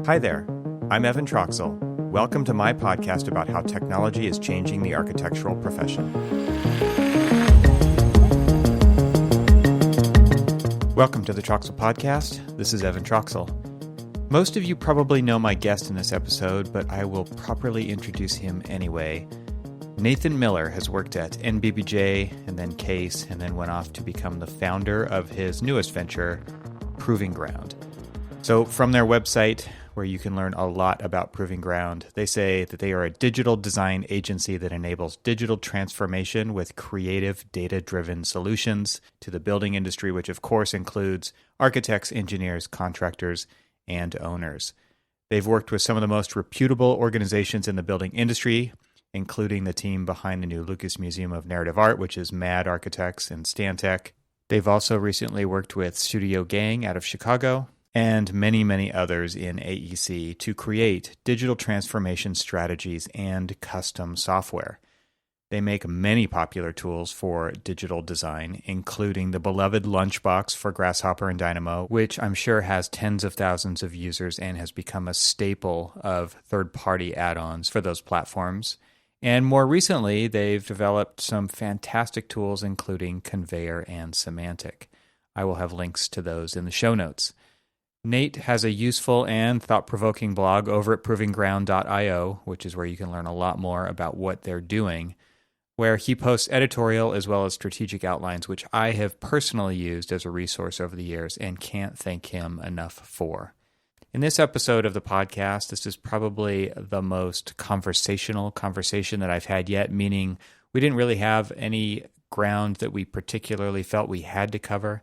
Hi there, I'm Evan Troxel. Welcome to my podcast about how technology is changing the architectural profession. Welcome to the Troxel Podcast. This is Evan Troxel. Most of you probably know my guest in this episode, but I will properly introduce him anyway. Nathan Miller has worked at NBBJ and then Case, and then went off to become the founder of his newest venture, Proving Ground. So from their website, where you can learn a lot about Proving Ground, they say that they are a digital design agency that enables digital transformation with creative, data-driven solutions to the building industry, which of course includes architects, engineers, contractors, and owners. They've worked with some of the most reputable organizations in the building industry, including the team behind the new Lucas Museum of Narrative Art, which is MAD Architects and Stantec. They've also recently worked with Studio Gang out of Chicago, and many, many others in AEC to create digital transformation strategies and custom software. They make many popular tools for digital design, including the beloved Lunchbox for Grasshopper and Dynamo, which I'm sure has tens of thousands of users and has become a staple of third-party add-ons for those platforms. And more recently, they've developed some fantastic tools, including Conveyor and Semantic. I will have links to those in the show notes. Nate has a useful and thought-provoking blog over at provingground.io, which is where you can learn a lot more about what they're doing, where he posts editorial as well as strategic outlines, which I have personally used as a resource over the years and can't thank him enough for. In this episode of the podcast, this is probably the most conversational conversation that I've had yet, meaning we didn't really have any ground that we particularly felt we had to cover.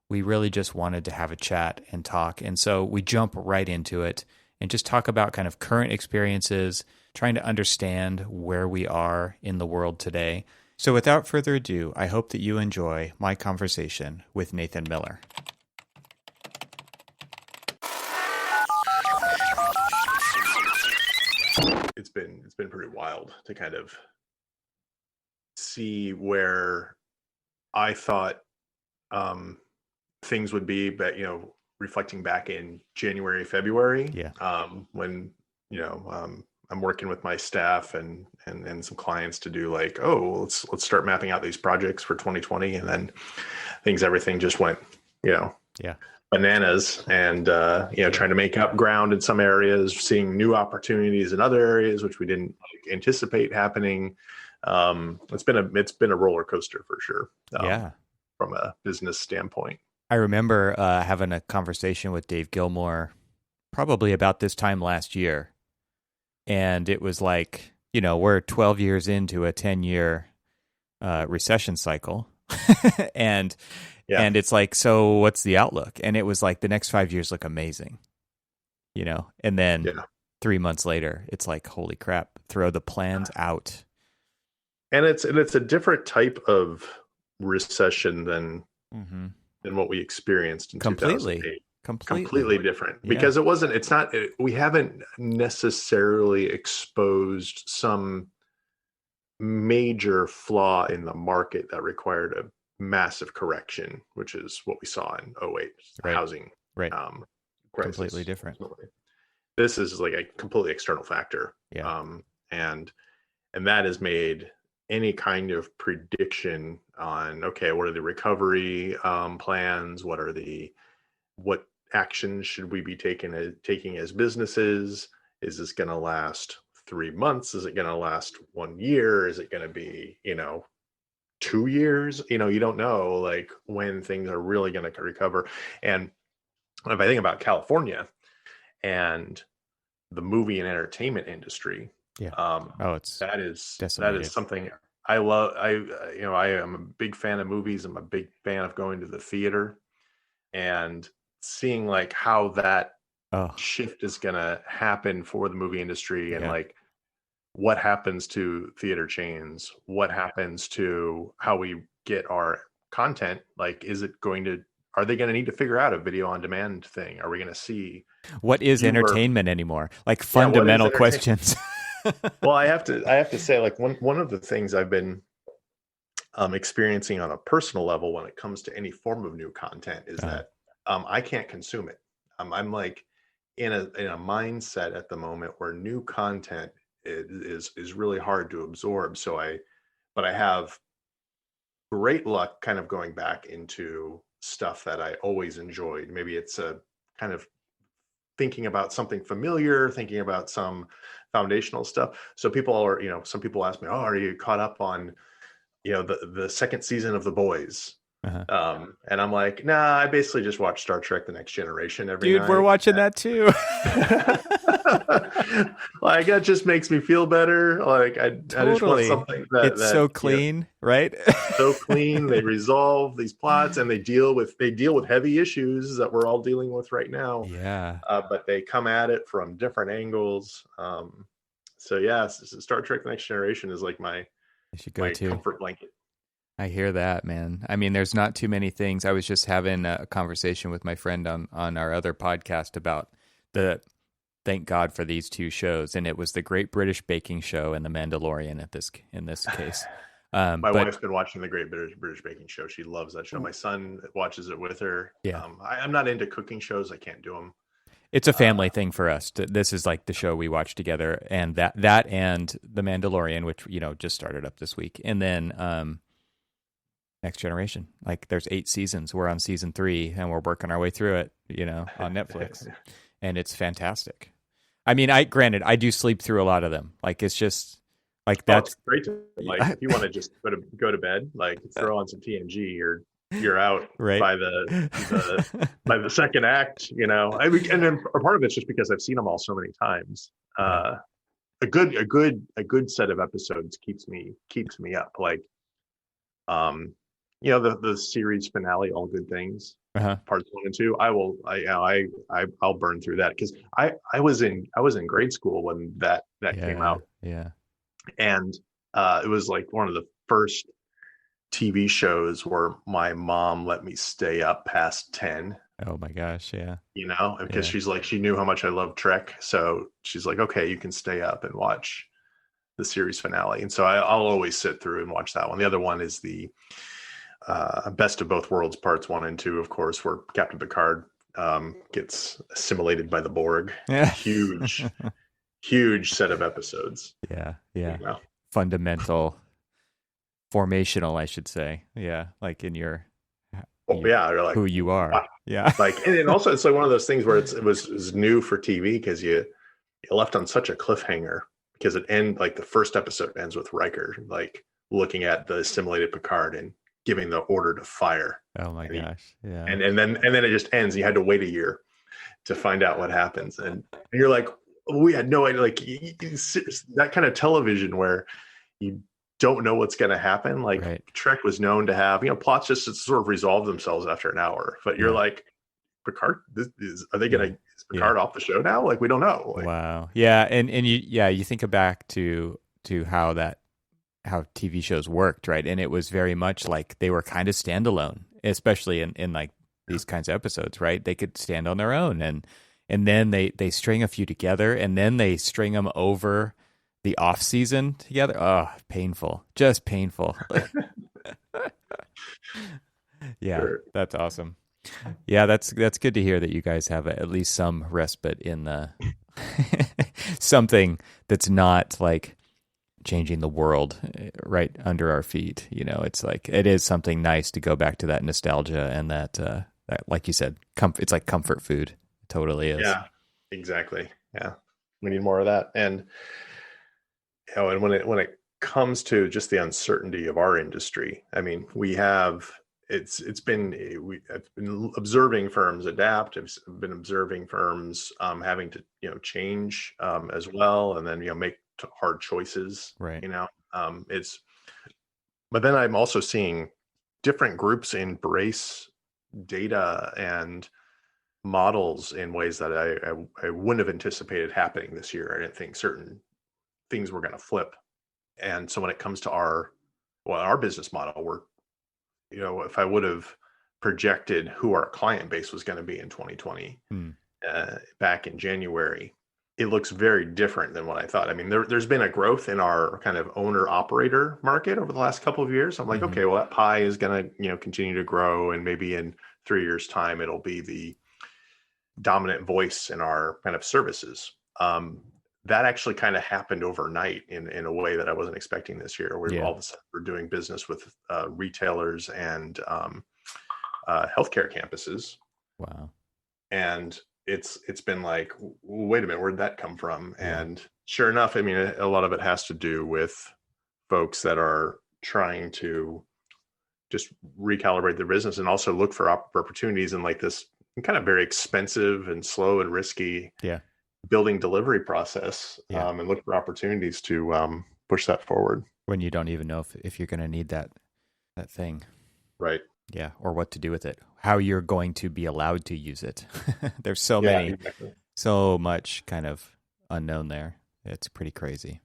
We really just wanted to have a chat and talk. And so we jump right into it and just talk about kind of current experiences, trying to understand where we are in the world today. So without further ado, I hope that you enjoy my conversation with Nathan Miller. It's been pretty wild to kind of see where I thought things would be, but reflecting back in January, February, when I'm working with my staff and some clients to do like, let's start mapping out these projects for 2020, and then everything just went bananas, and trying to make up ground in some areas, seeing new opportunities in other areas which we didn't anticipate happening. It's been a roller coaster for sure. From a business standpoint. I remember having a conversation with Dave Gilmore probably about this time last year. And it was like, we're 12 years into a 10-year recession cycle. and it's like, so what's the outlook? And it was like the next 5 years look amazing, and then 3 months later, it's like, holy crap, throw the plans out. And it's a different type of recession than what we experienced in 2008. Completely different, because we haven't necessarily exposed some major flaw in the market that required a massive correction, which is what we saw in 2008 housing crisis. Completely different. This is like a completely external factor. And that has made any kind of prediction on, what are the recovery plans? What actions should we be taking as businesses? Is this going to last 3 months? Is it going to last 1 year? Is it going to be, 2 years? You don't know like when things are really going to recover. And if I think about California and the movie and entertainment industry, that is something I love. I am a big fan of movies. I'm a big fan of going to the theater and seeing like how that shift is going to happen for the movie industry, and like what happens to theater chains, what happens to how we get our content. Like, are they going to need to figure out a video on demand thing? Are we going to see what is entertainment anymore? Like fundamental questions. Well, I have to say, like, one of the things I've been experiencing on a personal level when it comes to any form of new content is that I can't consume it. I'm like, in a mindset at the moment where new content is really hard to absorb. But I have great luck kind of going back into stuff that I always enjoyed. Maybe it's a kind of thinking about something familiar, thinking about some foundational stuff. So some people ask me, "Oh, are you caught up on, the second season of The Boys?" Uh-huh. And I'm like, nah, I basically just watch Star Trek: The Next Generation every Dude, night. we're watching that too. Like, that just makes me feel better. Like, I just want something it's so clean, right? So clean. They resolve these plots, and they deal with heavy issues that we're all dealing with right now. Yeah. But they come at it from different angles. So yeah, Star Trek: The Next Generation is like my comfort blanket. I hear that, man. I mean, there's not too many things. I was just having a conversation with my friend on our other podcast about thank God for these two shows, and it was the Great British Baking Show and The Mandalorian in this case. My wife's been watching the Great British Baking Show. She loves that show. My son watches it with her. Yeah. I'm not into cooking shows. I can't do them. It's a family thing for us. This is like the show we watch together, and that and The Mandalorian, which just started up this week, and then Next Generation. Like, there's 8 seasons. We're on season 3, and we're working our way through it, on Netflix, and it's fantastic. I mean, granted, I do sleep through a lot of them. Like, it's just like that's great. If you want to just go to bed, like, throw on some TNG, you're out right by the second act. I mean, and then part of it's just because I've seen them all so many times. A good set of episodes keeps me up. Like, the series finale, All Good Things, parts 1 and 2. I'll burn through that, because I was in grade school when that came out. Yeah. And it was like one of the first TV shows where my mom let me stay up past 10. Oh my gosh, yeah. Because she's like, she knew how much I love Trek, so she's like, okay, you can stay up and watch the series finale. And so I'll always sit through and watch that one. The other one is the Best of Both Worlds, parts 1 and 2, of course, where Captain Picard gets assimilated by the Borg. Yeah. Huge set of episodes. Yeah. Fundamental, formational, I should say. Yeah, like in your like who you are. Wow. Yeah. Like, and also it's like one of those things where it was new for TV, because you left on such a cliffhanger, because the first episode ends with Riker like looking at the assimilated Picard and giving the order to fire. Oh my gosh. Yeah. And then it just ends. You had to wait a year to find out what happens. And you're like, we had no idea. Like, that kind of television where you don't know what's going to happen. Like, right. Trek was known to have, plots just sort of resolve themselves after an hour. But you're like, Picard, are they going to, is Picard off the show now? Like, we don't know. Like, wow. Yeah. And you think back to how TV shows worked, right? And it was very much like they were kind of standalone, especially in like these kinds of episodes, right? They could stand on their own, and then they string a few together, and then they string them over the off season together. Oh, painful, just painful. Yeah, sure. That's awesome. Yeah, that's good to hear that you guys have at least some respite in the something that's not like changing the world right under our feet. It's like, it is something nice to go back to that nostalgia, and that like you said, it's like comfort food. It totally is. Yeah, exactly. Yeah, we need more of that. And and when it comes to just the uncertainty of our industry, I mean, I've been observing firms adapt. I've been observing firms having to change as well, and then make hard choices. Right. But then I'm also seeing different groups embrace data and models in ways that I wouldn't have anticipated happening this year. I didn't think certain things were going to flip. And so when it comes to our business model, if I would have projected who our client base was going to be in 2020 back in January, it looks very different than what I thought. I mean, there's been a growth in our kind of owner operator market over the last couple of years. I'm like, okay, well, that pie is going to, continue to grow. And maybe in 3 years' time, it'll be dominant voice in our kind of services. That actually kind of happened overnight in a way that I wasn't expecting this year. All of a sudden we're doing business with retailers and healthcare campuses. Wow. And it's been like, wait a minute, where'd that come from? And sure enough, I mean, a lot of it has to do with folks that are trying to just recalibrate their business and also look for opportunities in like this kind of very expensive and slow and risky building delivery process, and look for opportunities to push that forward. When you don't even know if you're going to need that thing. Right. Yeah. Or what to do with it, how you're going to be allowed to use it. There's so much kind of unknown there. It's pretty crazy.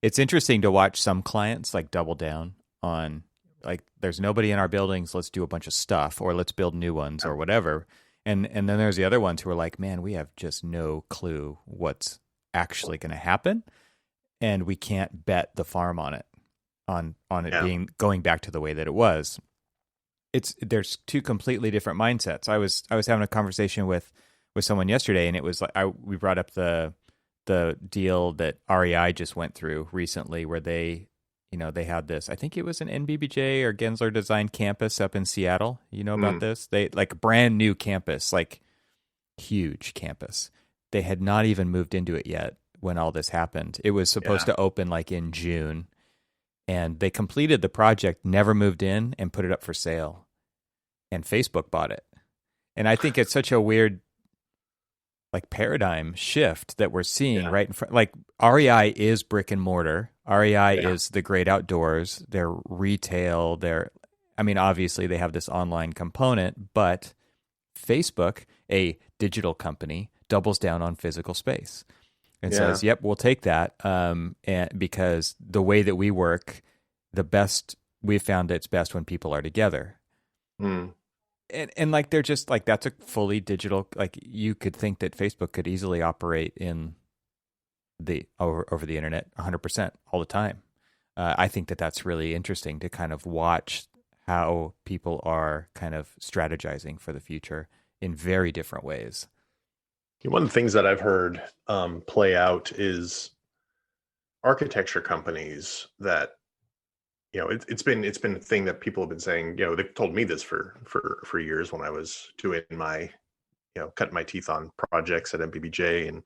It's interesting to watch some clients like double down on like, there's nobody in our buildings, let's do a bunch of stuff, or let's build new ones or whatever. And then there's the other ones who are like, man, we have just no clue what's actually going to happen. And we can't bet the farm on it, on it going back to the way that it was. There's two completely different mindsets. I was having a conversation with someone yesterday, and it was like we brought up the deal that REI just went through recently, where they had this. I think it was an NBBJ or Gensler Design campus up in Seattle. You know about this? They like a brand new campus, like huge campus. They had not even moved into it yet when all this happened. It was supposed to open like in June, and they completed the project, never moved in, and put it up for sale. And Facebook bought it. And I think it's such a weird like paradigm shift that we're seeing right in front. Like REI is brick and mortar. REI is the great outdoors. They're retail. Obviously they have this online component, but Facebook, a digital company, doubles down on physical space and says, "Yep, we'll take that." And because the way that we work, we've found it's best when people are together. And like they're just like, that's a fully digital, like you could think that Facebook could easily operate in the over the internet 100% all the time. I think that's really interesting to kind of watch how people are kind of strategizing for the future in very different ways. One of the things that I've heard play out is architecture companies that, it's been a thing that people have been saying. They've told me this for years when I was doing my, cutting my teeth on projects at MPBJ and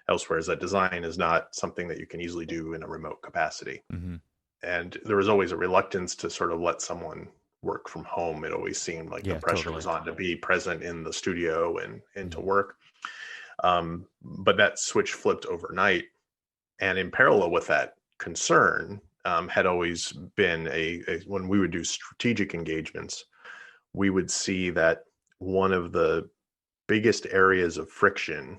elsewhere, is that design is not something that you can easily do in a remote capacity. Mm-hmm. And there was always a reluctance to sort of let someone work from home. It always seemed like the pressure was on to be present in the studio and to work. But that switch flipped overnight. And in parallel with that concern, had always been when we would do strategic engagements, we would see that one of the biggest areas of friction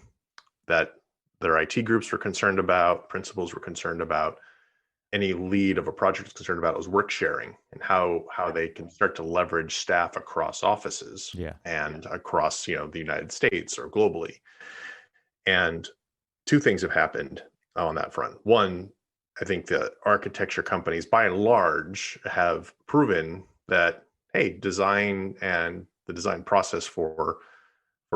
that their IT groups were concerned about, principals were concerned about, any lead of a project was concerned about, was work sharing and how they can start to leverage staff across offices and across, the United States or globally. And two things have happened on that front. One, I think the architecture companies, by and large, have proven that, hey, design and the design process for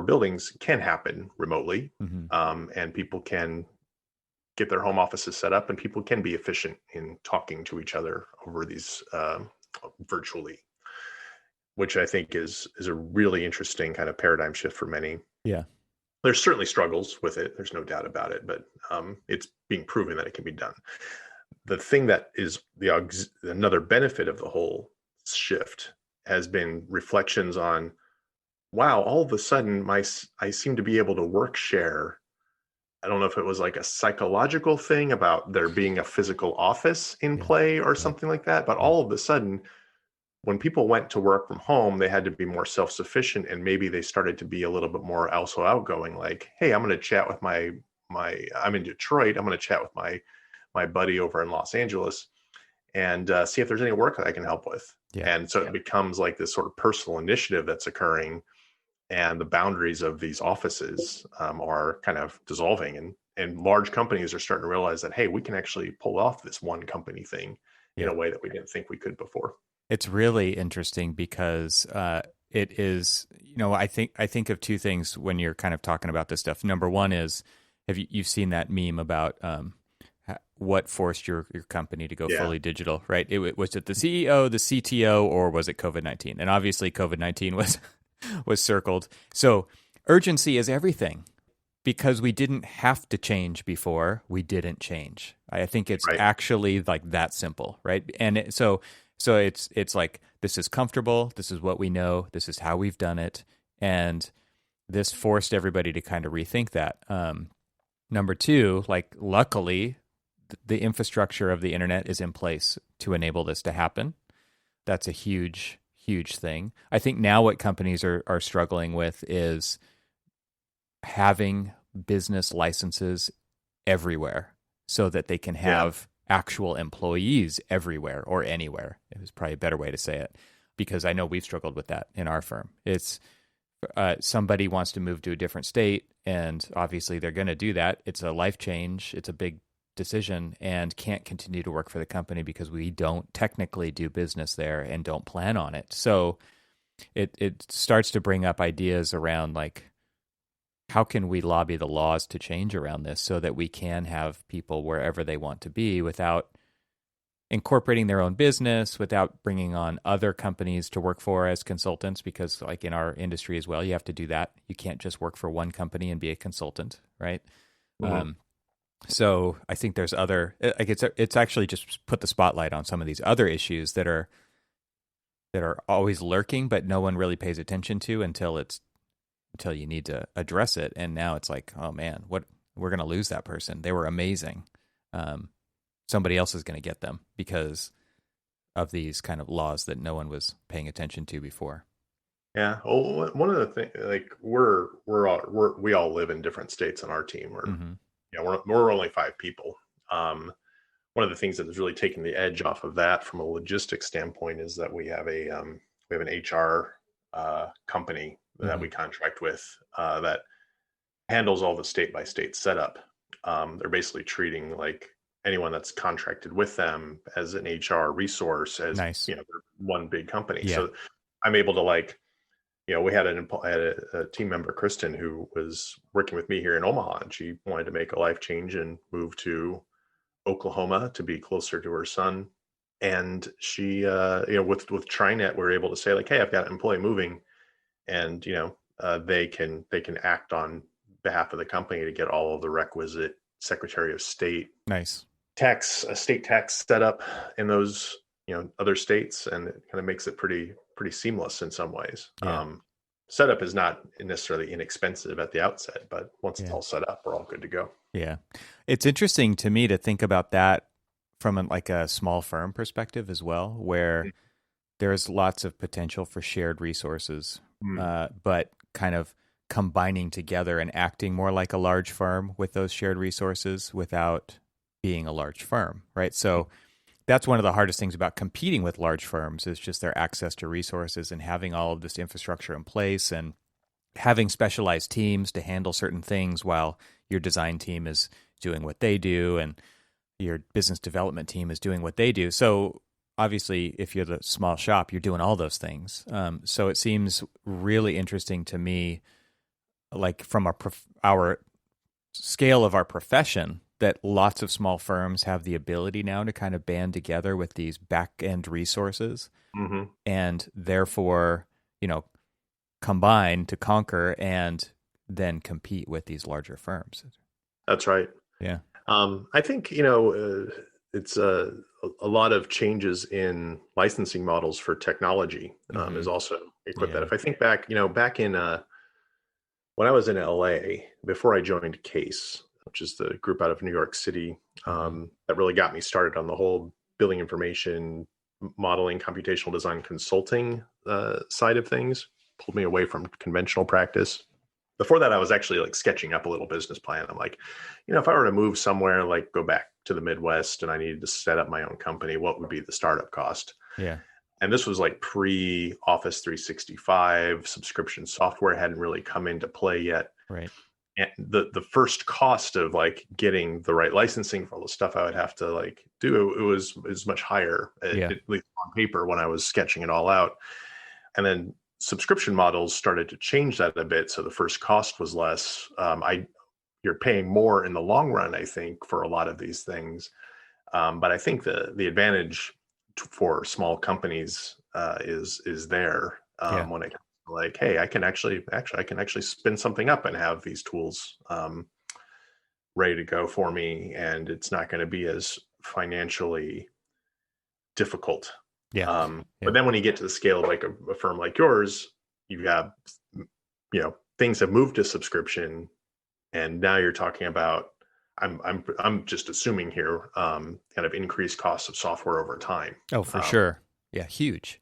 buildings can happen remotely, and people can get their home offices set up, and people can be efficient in talking to each other over these virtually, which I think is a really interesting kind of paradigm shift for many. Yeah. There's certainly struggles with it. There's no doubt about it, but it's being proven that it can be done. The thing that is another benefit of the whole shift has been reflections on, wow, all of a sudden I seem to be able to work share. I don't know if it was like a psychological thing about there being a physical office in play or something like that, but all of a sudden, when people went to work from home, they had to be more self-sufficient, and maybe they started to be a little bit more also outgoing. Like, hey, I'm going to chat with I'm in Detroit. I'm going to chat with my buddy over in Los Angeles and see if there's any work that I can help with. Yeah. And so it becomes like this sort of personal initiative that's occurring, and the boundaries of these offices are kind of dissolving, and large companies are starting to realize that, hey, we can actually pull off this one company thing in a way that we didn't think we could before. It's really interesting because it is, I think of two things when you're kind of talking about this stuff. Number one is, you've seen that meme about what forced your company to go fully digital, right? Was it the CEO, the CTO, or was it COVID-19? And obviously COVID-19 was circled. So urgency is everything. Because we didn't have to change before, we didn't change. I think it's actually like that simple, right? And so it's like, this is comfortable, this is what we know, this is how we've done it, and this forced everybody to kind of rethink that. Number two, like, luckily, the infrastructure of the internet is in place to enable this to happen. That's a huge, huge thing. I think now what companies are struggling with is having business licenses everywhere so that they can have actual employees everywhere or anywhere. It was probably a better way to say it, because I know we've struggled with that in our firm. It's somebody wants to move to a different state, and obviously they're going to do that. It's a life change. It's a big decision, and can't continue to work for the company because we don't technically do business there and don't plan on it. So it starts to bring up ideas around, like, how can we lobby the laws to change around this so that we can have people wherever they want to be without incorporating their own business, without bringing on other companies to work for as consultants, because like in our industry as well, you have to do that. You can't just work for one company and be a consultant, right? Mm-hmm. So I think there's other, like, it's actually just put the spotlight on some of these other issues that are always lurking, but no one really pays attention to until you need to address it. And now it's like, oh man, we're going to lose that person. They were amazing. Somebody else is going to get them because of these kind of laws that no one was paying attention to before. Yeah. Well, one of the things, like, we all live in different states on our team. We're only 5 people. One of the things that is really taking the edge off of that from a logistics standpoint is that we have an HR company that we contract with that handles all the state by state setup. They're basically treating like anyone that's contracted with them as an HR resource, as nice. They're one big company. Yeah. So I'm able to, like, we had a team member, Kristen, who was working with me here in Omaha, and she wanted to make a life change and move to Oklahoma to be closer to her son. And she, with TriNet, we're able to say, like, hey, I've got an employee moving, and they can act on behalf of the company to get all of the requisite Secretary of State state tax set up in those other states, and it kind of makes it pretty seamless in some ways. Yeah. Setup is not necessarily inexpensive at the outset, but once it's all set up, we're all good to go. Yeah, it's interesting to me to think about that from a small firm perspective as well, where there's lots of potential for shared resources, but kind of combining together and acting more like a large firm with those shared resources without being a large firm, right? So that's one of the hardest things about competing with large firms, is just their access to resources and having all of this infrastructure in place and having specialized teams to handle certain things while your design team is doing what they do and your business development team is doing what they do. So obviously, if you're the small shop, you're doing all those things. So it seems really interesting to me, like from our scale of our profession, that lots of small firms have the ability now to kind of band together with these back-end resources and therefore, combine to conquer and then compete with these larger firms. That's right. Yeah. I think, it's a lot of changes in licensing models for technology is also equipped that. If I think back, back in when I was in LA, before I joined CASE, which is the group out of New York City, that really got me started on the whole building information modeling, computational design consulting side of things, pulled me away from conventional practice. Before that, I was actually like sketching up a little business plan. I'm like, if I were to move somewhere, like go back to the Midwest and I needed to set up my own company, what would be the startup cost? Yeah. And this was like pre-Office 365, subscription software hadn't really come into play yet. Right. And the first cost of like getting the right licensing for all the stuff I would have to like do, it was much higher, at least on paper, when I was sketching it all out. And then subscription models started to change that a bit, so the first cost was less. You're paying more in the long run, I think, for a lot of these things. But I think the advantage for small companies is there when it comes to like, hey, I can actually spin something up and have these tools ready to go for me, and it's not going to be as financially difficult. But then when you get to the scale of like a firm like yours, you've got, things have moved to subscription, and now you're talking about, I'm just assuming here, kind of increased costs of software over time. Oh, for sure. Yeah, huge.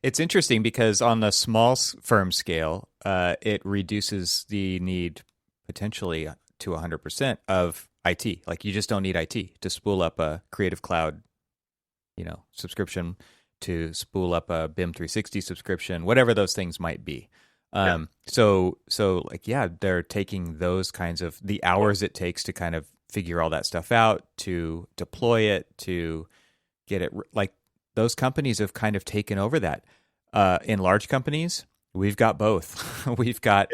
It's interesting because on the small firm scale, it reduces the need potentially to 100% of IT. Like you just don't need IT to spool up a Creative Cloud, subscription, to spool up a BIM 360 subscription, whatever those things might be. So they're taking those kinds of the hours it takes to kind of figure all that stuff out, to deploy it, to get it, like those companies have kind of taken over that. In large companies, we've got both. We've got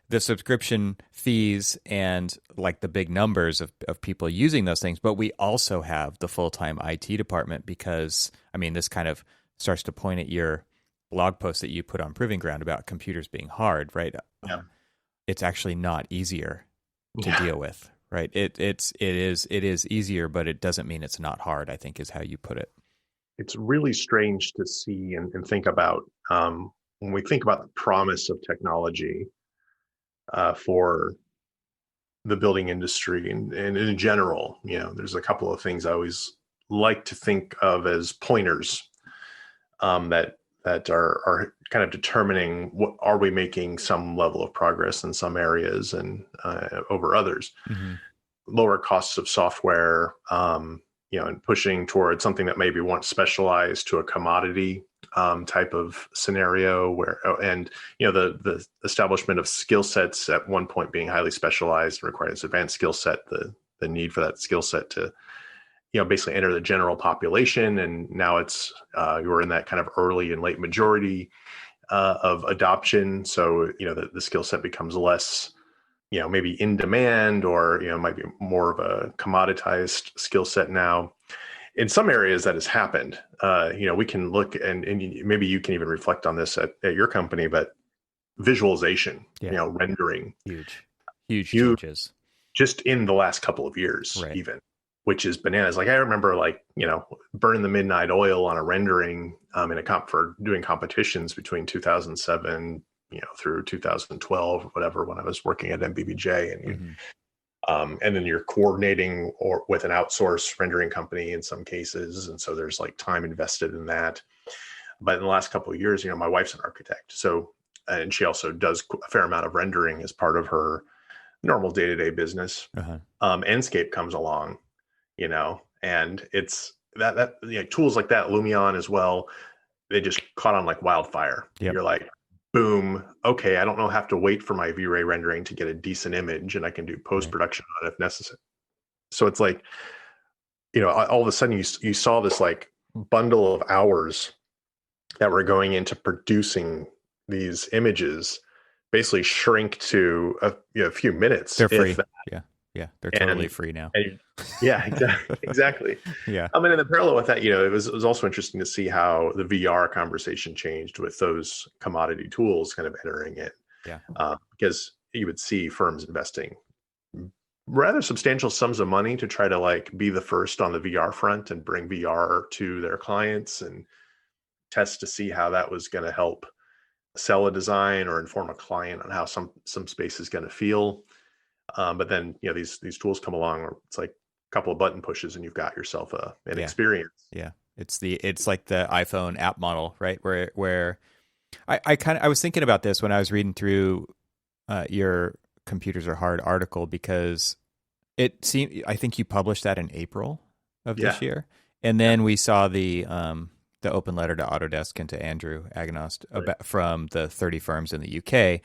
the subscription fees and like the big numbers of people using those things, but we also have the full-time IT department because, this kind of starts to point at your blog post that you put on Proving Ground about computers being hard, right? Yeah. It's actually not easier to deal with, right? It is easier, but it doesn't mean it's not hard, I think is how you put it. It's really strange to see and think about when we think about the promise of technology for the building industry and in general. There's a couple of things I always like to think of as pointers that are kind of determining what are we making some level of progress in some areas and over others. Mm-hmm. Lower costs of software, and pushing towards something that maybe once specialized to a commodity type of scenario the establishment of skill sets at one point being highly specialized requires advanced skill set, the need for that skill set to basically enter the general population. And now it's you're in that kind of early and late majority of adoption. So, the skill set becomes less, maybe in demand, or, might be more of a commoditized skill set now. In some areas that has happened, we can look and maybe you can even reflect on this at your company, but visualization, rendering. Huge changes. Just in the last couple of years, right. Even. Which is bananas. Like I remember, burning the midnight oil on a rendering for doing competitions between 2007, through 2012 or whatever, when I was working at MBBJ, and then you're coordinating with an outsourced rendering company in some cases, and so there's like time invested in that. But in the last couple of years, my wife's an architect, and she also does a fair amount of rendering as part of her normal day-to-day business. Enscape comes along. And it's that tools like that, Lumion as well, they just caught on like wildfire. Yep. You're like, boom, okay, I don't have to wait for my V-Ray rendering to get a decent image, and I can do post-production on it if necessary. So it's like, all of a sudden you saw this like bundle of hours that were going into producing these images basically shrink to a few minutes. They're free. Yeah, they're totally free now. Exactly. Yeah. In the parallel with that, it was also interesting to see how the VR conversation changed with those commodity tools kind of entering it. Yeah. Because you would see firms investing rather substantial sums of money to try to like be the first on the VR front and bring VR to their clients and test to see how that was going to help sell a design or inform a client on how some space is going to feel. But then, these tools come along, it's like a couple of button pushes and you've got yourself an experience. Yeah. It's like the iPhone app model, right? Where I was thinking about this when I was reading through your Computers Are Hard article, because it seemed, I think you published that in April of this year. And then we saw the open letter to Autodesk and to Andrew Agnost from the 30 firms in the UK.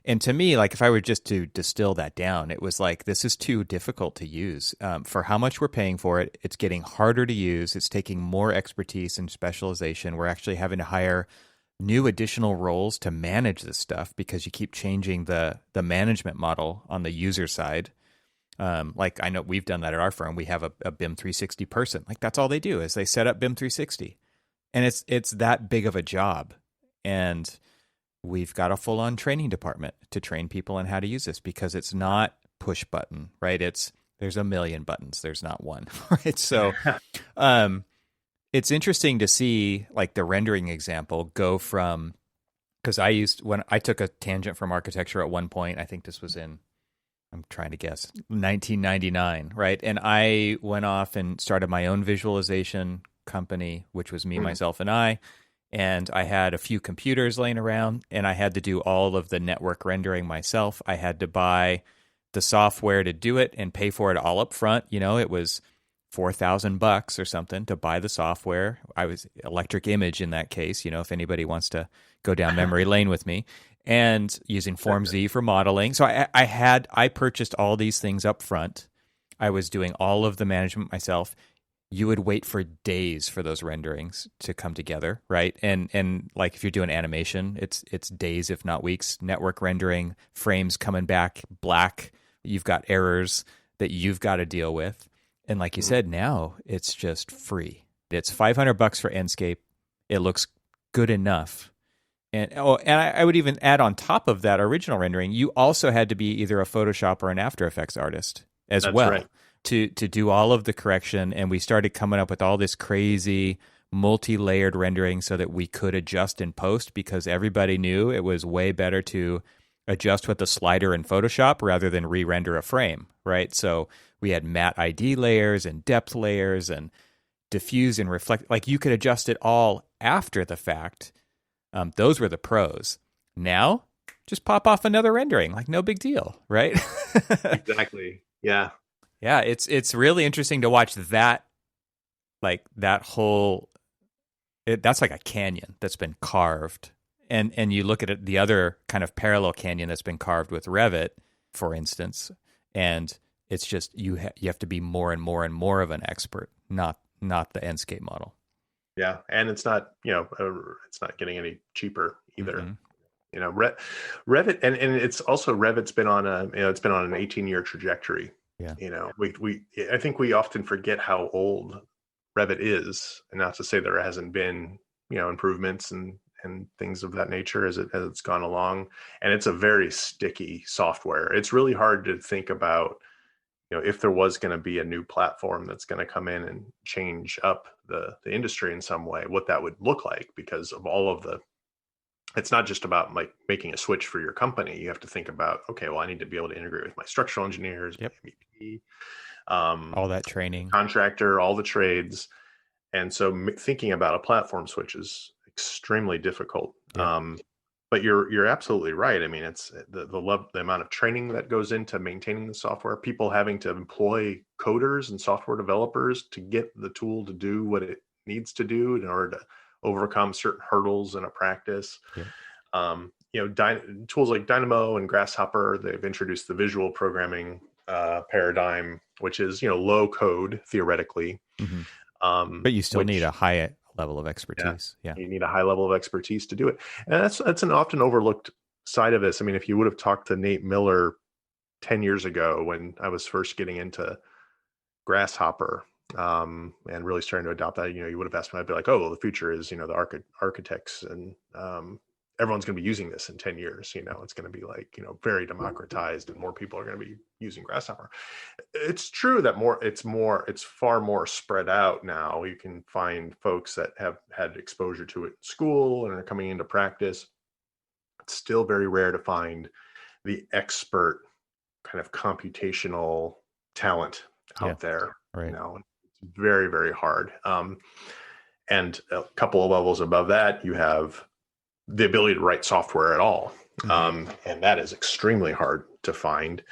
And to me, like if I were just to distill that down, it was like, this is too difficult to use. For how much we're paying for it, it's getting harder to use. It's taking more expertise and specialization. We're actually having to hire new additional roles to manage this stuff because you keep changing the management model on the user side. Like I know we've done that at our firm. We have a BIM 360 person. Like that's all they do is they set up BIM 360. And it's that big of a job. And we've got a full-on training department to train people on how to use this because it's not push button, right? There's a million buttons. There's not one, right? So it's interesting to see like the rendering example go from, because when I took a tangent from architecture at one point, I think this was in, I'm trying to guess, 1999, right? And I went off and started my own visualization company, which was me, myself, and I. And I had a few computers laying around, and I had to do all of the network rendering myself. I had to buy the software to do it and pay for it all up front. You know, it was $4,000 or something to buy the software. I was Electric Image in that case, you know, if anybody wants to go down memory lane with me, and using Form Z for modeling. So I purchased all these things up front. I was doing all of the management myself. You would wait for days for those renderings to come together, right? And like if you're doing animation, it's days, if not weeks. Network rendering, frames coming back black. You've got errors that you've got to deal with. And like you said, now it's just free. It's $500 for Enscape. It looks good enough. And I would even add on top of that original rendering, you also had to be either a Photoshop or an After Effects artist as well. Right. To do all of the correction, and we started coming up with all this crazy multi-layered rendering so that we could adjust in post, because everybody knew it was way better to adjust with the slider in Photoshop rather than re-render a frame, right? So we had matte ID layers and depth layers and diffuse and reflect. Like you could adjust it all after the fact. Those were the pros. Now, just pop off another rendering, like no big deal, right? Exactly. Yeah. Yeah, it's really interesting to watch that, like that whole, that's like a canyon that's been carved. And you look at it, the other kind of parallel canyon that's been carved with Revit, for instance, and it's just, you have to be more and more and more of an expert, not the Enscape model. Yeah, and it's not, it's not getting any cheaper either. Mm-hmm. You know, Revit, and it's also, Revit's been on it's been on an 18-year trajectory. Yeah. You know, I think we often forget how old Revit is, and not to say there hasn't been, improvements and things of that nature as it's gone along. And it's a very sticky software. It's really hard to think about, if there was going to be a new platform that's going to come in and change up the industry in some way, what that would look like, because of all of it's not just about like making a switch for your company. You have to think about, okay, well, I need to be able to integrate with my structural engineers, yep. MEP, all that training, contractor, all the trades. And so thinking about a platform switch is extremely difficult. Yep. But you're absolutely right. I mean, it's the amount of training that goes into maintaining the software, people having to employ coders and software developers to get the tool to do what it needs to do in order to overcome certain hurdles in a practice. Yeah. Tools like Dynamo and Grasshopper, they've introduced the visual programming paradigm, which is, low code theoretically. Mm-hmm. But you still need a high level of expertise. Yeah. You need a high level of expertise to do it. And that's an often overlooked side of this. I mean, if you would have talked to Nate Miller 10 years ago when I was first getting into Grasshopper, and really starting to adopt that, you would have asked me, I'd be like, oh, well, the future is, the architects and everyone's going to be using this in 10 years. It's going to be like, very democratized and more people are going to be using Grasshopper. It's true that it's far more spread out now. You can find folks that have had exposure to it in school and are coming into practice. It's still very rare to find the expert kind of computational talent out there. Right. It's very, very hard. And a couple of levels above that, you have the ability to write software at all. Mm-hmm. And that is extremely hard to find.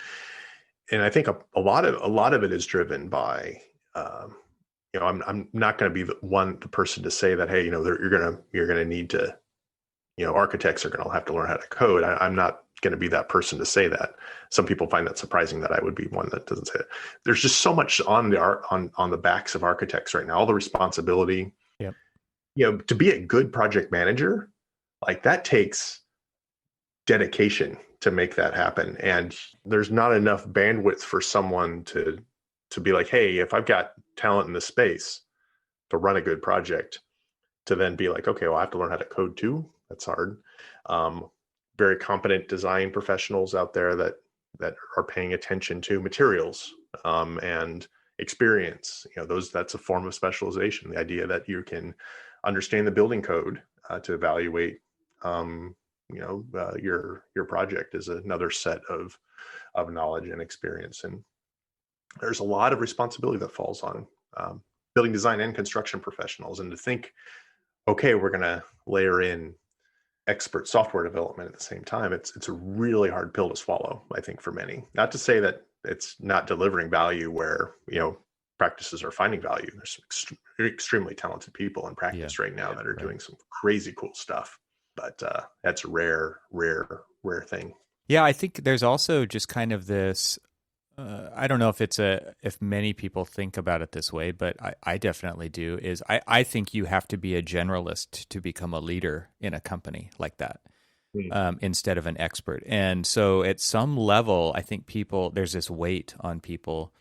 And I think a lot of it is driven by, I'm not going to be the person to say that, hey, you're going to need to, architects are going to have to learn how to code. I'm not going to be that person to say that. Some people find that surprising that I would be one that doesn't say it. There's just so much on the backs of architects right now, all the responsibility. Yep. To be a good project manager, like that takes dedication to make that happen. And there's not enough bandwidth for someone to be like, hey, if I've got talent in this space to run a good project, to then be like, okay, well, I have to learn how to code too. That's hard. Very competent design professionals out there that are paying attention to materials and experience. That's a form of specialization. The idea that you can understand the building code to evaluate your project is another set of knowledge and experience. And there's a lot of responsibility that falls on building design and construction professionals. And to think, okay, we're going to layer in expert software development at the same time, it's a really hard pill to swallow, I think, for many. Not to say that it's not delivering value where practices are finding value. There's extremely talented people in practice right now that are doing some crazy cool stuff, but that's a rare thing. Yeah, I think there's also just kind of this. I don't know if many people think about it this way, but I definitely do. I think you have to be a generalist to become a leader in a company like that, instead of an expert. And so, at some level, I think there's this weight on people.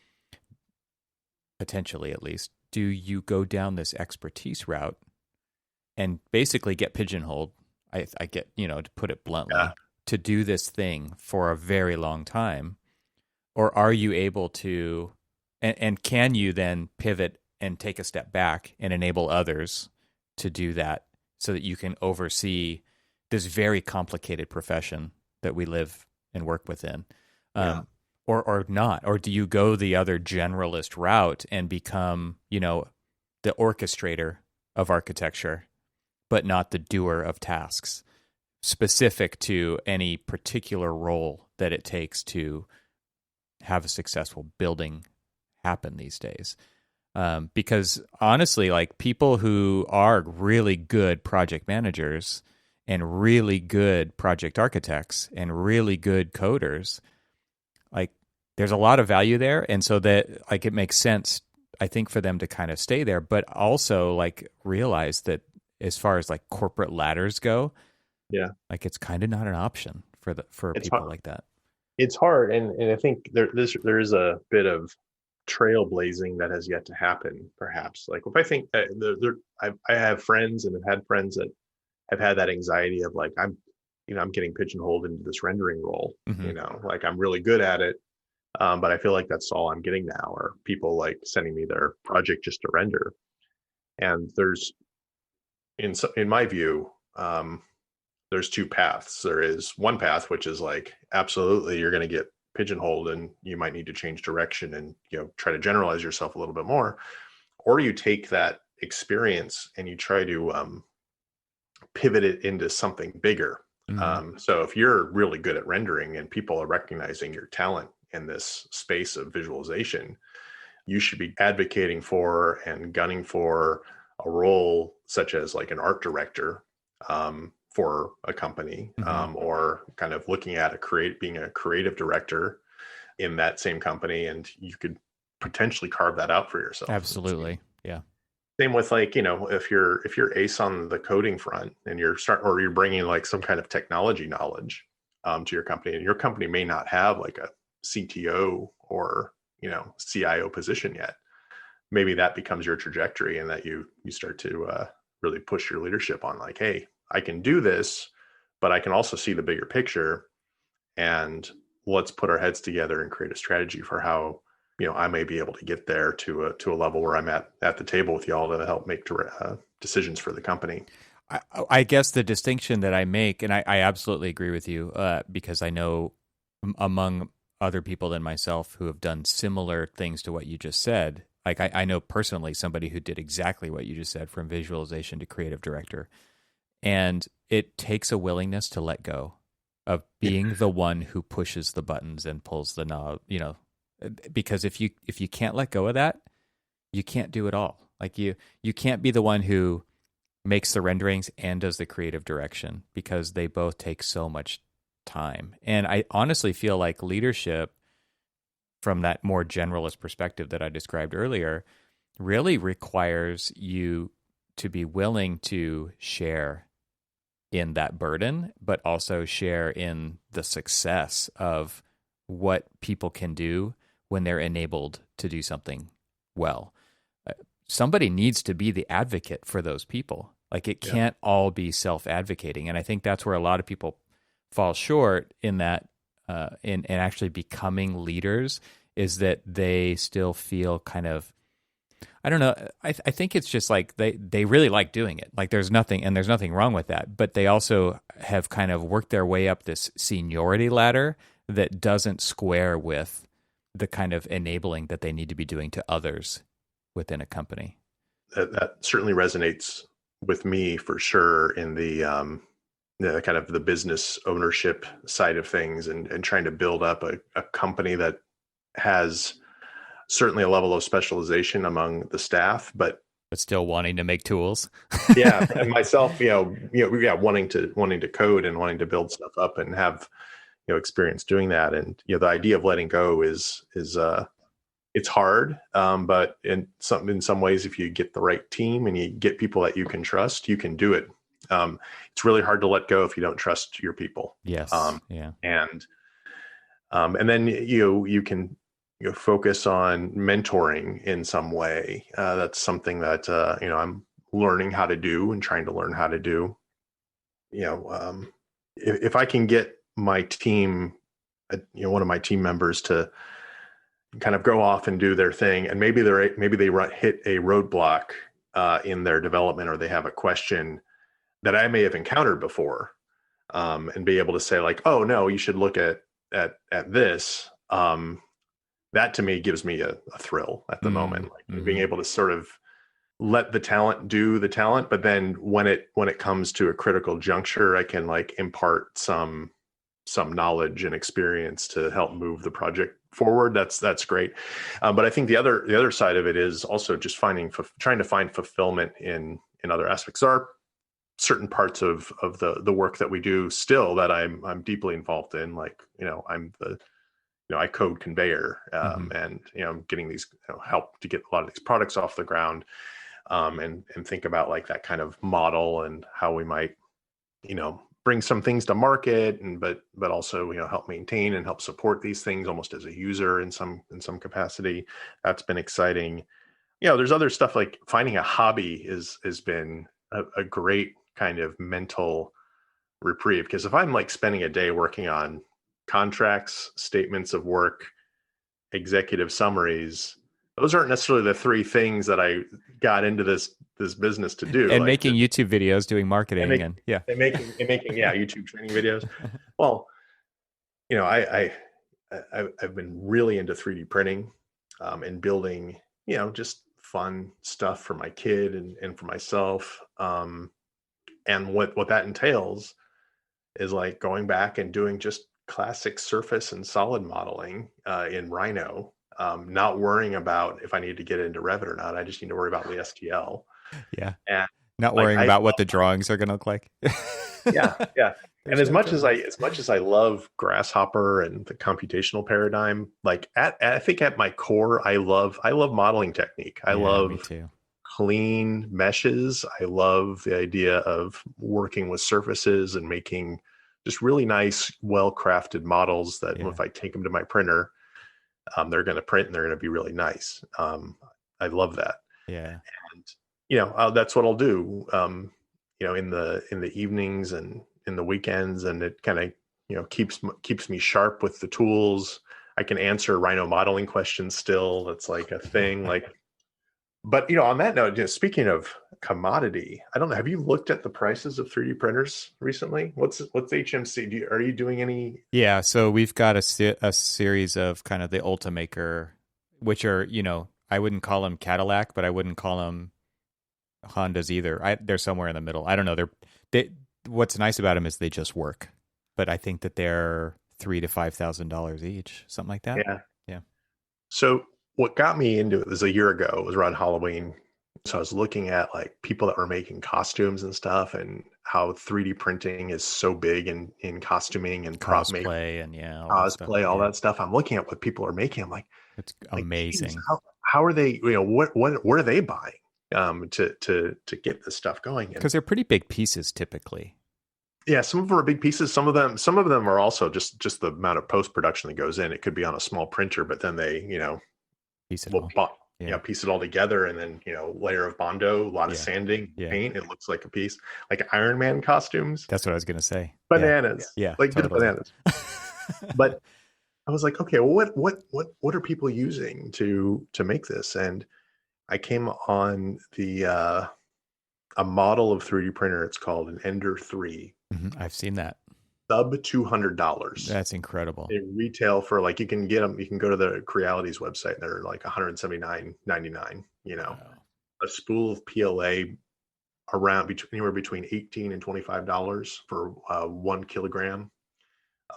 Potentially, at least, do you go down this expertise route and basically get pigeonholed? I get, to put it bluntly, to do this thing for a very long time, or are you able to, and can you then pivot and take a step back and enable others to do that, so that you can oversee this very complicated profession that we live and work within? Or not? Or do you go the other generalist route and become, the orchestrator of architecture, but not the doer of tasks specific to any particular role that it takes to have a successful building happen these days? Because honestly, like, people who are really good project managers and really good project architects and really good coders, like, there's a lot of value there. And so that, like, it makes sense, I think, for them to kind of stay there, but also, like, realize that as far as, like, corporate ladders go, like, it's kind of not an option for people hard. Like that. It's hard. And I think there is a bit of trailblazing that has yet to happen, perhaps. Like, if I think I have friends and have had friends that have had that anxiety of, like, I'm getting pigeonholed into this rendering role, like, I'm really good at it. But I feel like that's all I'm getting now, or people, like, sending me their project just to render. And there's, in my view, there's two paths. There is one path, which is like, absolutely, you're going to get pigeonholed and you might need to change direction and, try to generalize yourself a little bit more. Or you take that experience and you try to pivot it into something bigger. So if you're really good at rendering and people are recognizing your talent in this space of visualization, you should be advocating for and gunning for a role such as, like, an art director for a company, or kind of looking at being a creative director in that same company, and you could potentially carve that out for yourself. Absolutely. Yeah. Same with, like, if you're ace on the coding front and you're bringing, like, some kind of technology knowledge to your company, and your company may not have, like, a CTO or CIO position yet, maybe that becomes your trajectory, and that you start to really push your leadership on, like, hey, I can do this, but I can also see the bigger picture, and let's put our heads together and create a strategy for how I may be able to get there to a level where I'm at the table with y'all to help make decisions for the company. I guess the distinction that I make, and I absolutely agree with you, because I know among other people than myself who have done similar things to what you just said. Like, I know personally somebody who did exactly what you just said, from visualization to creative director. And it takes a willingness to let go of being the one who pushes the buttons and pulls the knob, because if you can't let go of that, you can't do it all. Like, you can't be the one who makes the renderings and does the creative direction, because they both take so much time. And I honestly feel like leadership, from that more generalist perspective that I described earlier, really requires you to be willing to share in that burden, but also share in the success of what people can do when they're enabled to do something well. Somebody needs to be the advocate for those people. Like, it can't all be self-advocating. And I think that's where a lot of people fall short in that, in actually becoming leaders, is that they still feel kind of, I don't know, I think it's just like they really like doing it. Like, there's nothing wrong with that. But they also have kind of worked their way up this seniority ladder that doesn't square with the kind of enabling that they need to be doing to others within a company. That certainly resonates with me for sure in the kind of the business ownership side of things, and trying to build up a company that has certainly a level of specialization among the staff, but still wanting to make tools. Yeah, and myself, wanting to code and wanting to build stuff up and have experience doing that. And the idea of letting go is it's hard, but in some ways, if you get the right team and you get people that you can trust, you can do it. It's really hard to let go if you don't trust your people. Yes. And then you can focus on mentoring in some way. That's something that I'm learning how to do and trying to learn how to do. If I can get my team, one of my team members to kind of go off and do their thing, and maybe they hit a roadblock in their development, or they have a question that I may have encountered before, and be able to say like, oh no, you should look at this. That to me gives me a thrill at the moment, like being able to sort of let the talent do the talent, but then when it comes to a critical juncture, I can like impart some knowledge and experience to help move the project forward. That's great. But I think the other side of it is also just trying to find fulfillment in other aspects. There are certain parts of the work that we do still that I'm deeply involved in. Like, I code conveyor, and getting these help to get a lot of these products off the ground, and think about like that kind of model and how we might bring some things to market, but also help maintain and help support these things almost as a user in some capacity. That's been exciting. There's other stuff like finding a hobby has been a great kind of mental reprieve, because if I'm like spending a day working on contracts, statements of work, executive summaries, those aren't necessarily the three things that I got into this business to do. And like making YouTube videos, doing marketing, and making YouTube training videos. Well, I've been really into 3D printing, and building, just fun stuff for my kid and for myself. And what that entails is like going back and doing just classic surface and solid modeling in Rhino, not worrying about if I need to get into Revit or not. I just need to worry about the STL. Yeah. And not worrying about what the drawings are going to look like. Yeah. And as much as I love Grasshopper and the computational paradigm, like I think at my core, I love modeling technique. I love me too. Clean meshes. I love the idea of working with surfaces and making just really nice, well-crafted models that if I take them to my printer, they're going to print and they're going to be really nice. I love that. Yeah. And, that's what I'll do, in the evenings and in the weekends. And it kind of, keeps me sharp with the tools. I can answer Rhino modeling questions still. That's like a thing. But on that note, just speaking of commodity, I don't know. Have you looked at the prices of 3D printers recently? What's HMC? Are you doing any? Yeah, so we've got a series of kind of the Ultimaker, which are I wouldn't call them Cadillac, but I wouldn't call them Hondas either. They're somewhere in the middle. I don't know. What's nice about them is they just work, but I think that they're $3,000 to $5,000 each, something like that. Yeah. So what got me into it was a year ago. It was around Halloween. So I was looking at like people that were making costumes and stuff, and how 3D printing is so big in costuming and prop making, Cosplay and all that stuff. cosplay, all Yeah. that stuff. I'm looking at what people are making. I'm It's geez, amazing. how are they? What are they buying to get this stuff going? And Because they're pretty big pieces typically. yeah, some of them are big pieces. Some of them are also just the amount of post production that goes in. It could be on a small printer, but then they Piece it will all. yeah, piece it all together, and then layer of Bondo, a lot of Yeah. sanding, Yeah. paint. It looks like a piece, like Iron Man costumes. That's what I was going to say. Bananas, Yeah. like just Totally. bananas. But I was like, okay, well, what are people using to make this? And I came on the a model of 3D printer. It's called an Ender 3, I've seen that. sub $200. That's incredible. They retail for like, you can get them. You can go to the Creality's website, and they're like $179.99. Wow. A spool of PLA anywhere between $18 and $25 for 1 kilogram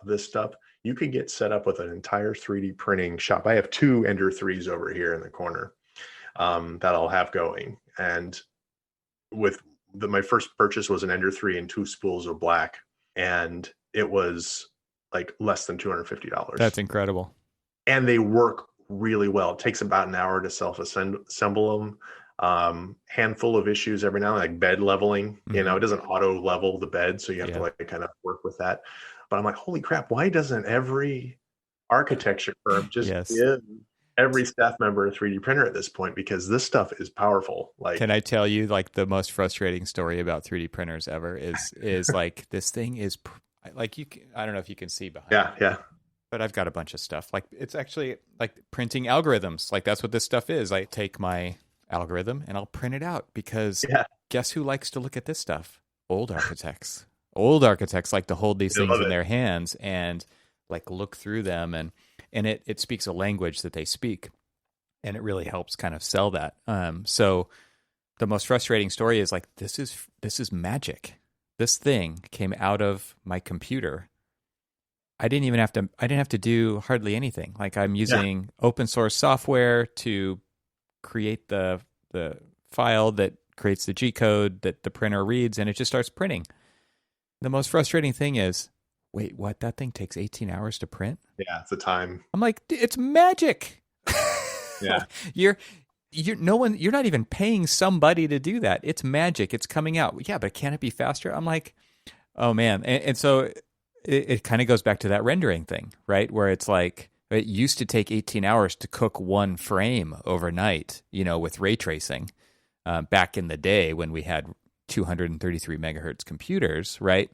of this stuff. You could get set up with an entire 3D printing shop. I have 2 Ender 3s over here in the corner that I'll have going. And with my first purchase was an Ender 3 and 2 spools of black, and it was like less than $250. That's incredible. And they work really well. It takes about an hour to self-assemble them. Handful of issues every now and then, like bed leveling. It doesn't auto level the bed, so you have to like kind of work with that. But I'm like, holy crap, why doesn't every architecture firm just give every staff member a 3D printer at this point? Because this stuff is powerful. Like, can I tell you like the most frustrating story about 3D printers ever is like this thing is like I don't know if you can see behind me. Yeah. But I've got a bunch of stuff. Like it's actually like printing algorithms. Like that's what this stuff is. I take my algorithm and I'll print it out because guess who likes to look at this stuff? Old architects. Old architects like to hold these things in their hands and like look through them, and it speaks a language that they speak, and it really helps kind of sell that. So the most frustrating story is like this is magic. This thing came out of my computer. I didn't have to do hardly anything. Like I'm using open source software to create the file that creates the G code that the printer reads, and it just starts printing. The most frustrating thing is, wait, what? That thing takes 18 hours to print? Yeah, it's a time. I'm like, it's magic. Yeah. You're not even paying somebody to do that. It's magic. It's coming out. Yeah, but can it be faster? I'm like, oh man. And so it kind of goes back to that rendering thing, right? Where it's like, it used to take 18 hours to cook one frame overnight, with ray tracing, back in the day when we had 233 megahertz computers, right?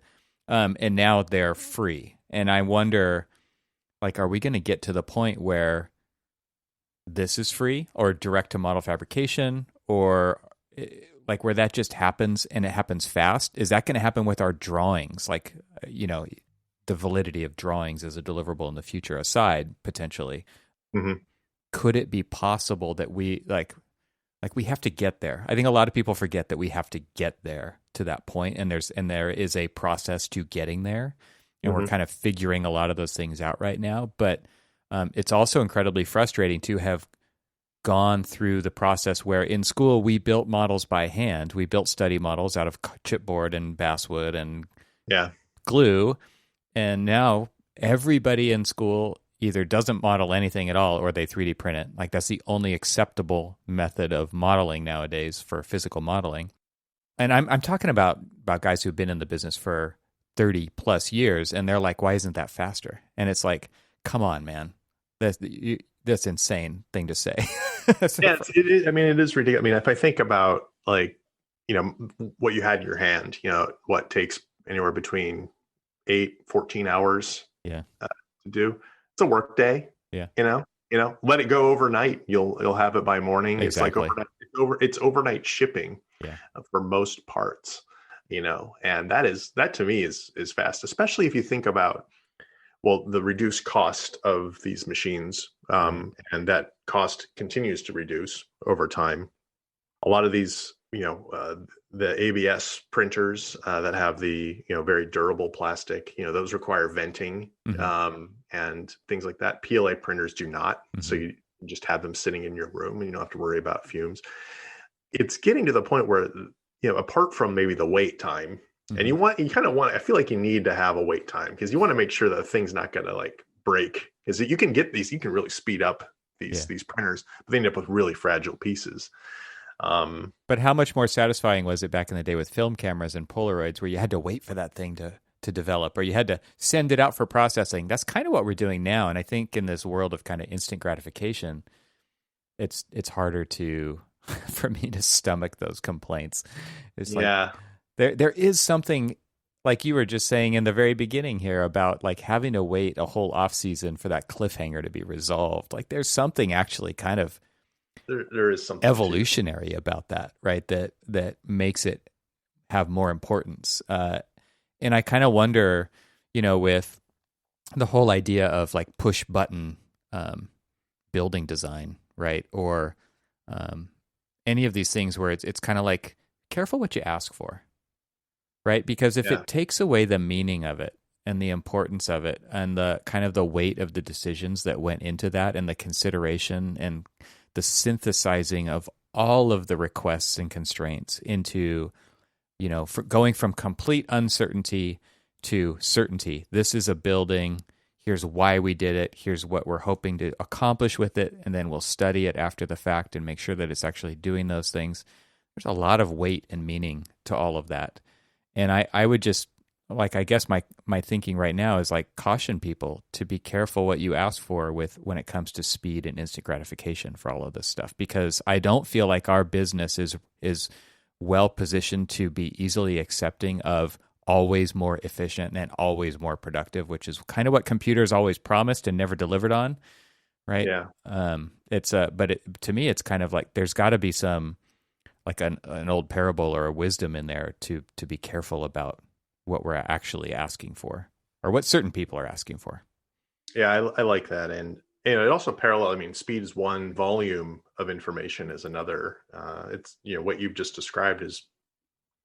And now they're free. And I wonder, like, are we going to get to the point where this is free, or direct to model fabrication, or like where that just happens and it happens fast? Is that going to happen with our drawings? Like, the validity of drawings as a deliverable in the future aside, potentially, could it be possible that we like we have to get there? I think a lot of people forget that we have to get there to that point, and there is a process to getting there, and we're kind of figuring a lot of those things out right now. But it's also incredibly frustrating to have gone through the process where in school we built models by hand. We built study models out of chipboard and basswood and glue. And now everybody in school either doesn't model anything at all or they 3D print it. Like that's the only acceptable method of modeling nowadays for physical modeling. And I'm talking about guys who've been in the business for 30 plus years, and they're like, why isn't that faster? And it's like, come on, man. That's insane thing to say. It is. I mean, it is ridiculous. I mean, if I think about like, what you had in your hand, what takes anywhere between 14 hours to do. It's a work day. Yeah. Let it go overnight. You'll have it by morning. Exactly. It's like overnight. It's overnight shipping for most parts, and that to me is fast, especially if you think about, well, the reduced cost of these machines, and that cost continues to reduce over time. A lot of these, the ABS printers that have the, very durable plastic, those require venting, and things like that. PLA printers do not. So you just have them sitting in your room and you don't have to worry about fumes. it's getting to the point where, apart from maybe the wait time, and Mm-hmm. you kind of want, I feel like you need to have a wait time because you want to make sure that the thing's not going to like break, because you can get these, you can really speed up Yeah. these printers, but they end up with really fragile pieces. But how much more satisfying was it back in the day with film cameras and Polaroids, where you had to wait for that thing to develop, or you had to send it out for processing? That's kind of what we're doing now, and I think in this world of kind of instant gratification, it's harder to for me to stomach those complaints. It's like Yeah. there is something, like you were just saying in the very beginning here, about like having to wait a whole off season for that cliffhanger to be resolved. Like there's something actually kind of There is something evolutionary about that, right? That makes it have more importance. And I kind of wonder, with the whole idea of like push button building design, right? Or any of these things where it's kind of like, careful what you ask for, right? Because if Yeah. it takes away the meaning of it and the importance of it and the kind of the weight of the decisions that went into that and the consideration and the synthesizing of all of the requests and constraints into, for going from complete uncertainty to certainty. This is a building. Here's why we did it. Here's what we're hoping to accomplish with it. And then we'll study it after the fact and make sure that it's actually doing those things. There's a lot of weight and meaning to all of that. And I would just, like, I guess my thinking right now is like caution people to be careful what you ask for when it comes to speed and instant gratification for all of this stuff, because I don't feel like our business is well positioned to be easily accepting of always more efficient and always more productive, which is kind of what computers always promised and never delivered on, right? Yeah. To me, it's kind of like there's got to be some, like an old parable or a wisdom in there to be careful about what we're actually asking for, or what certain people are asking for. Yeah, I like that. And it also parallel, I mean, speed is one, volume of information is another. It's, what you've just described is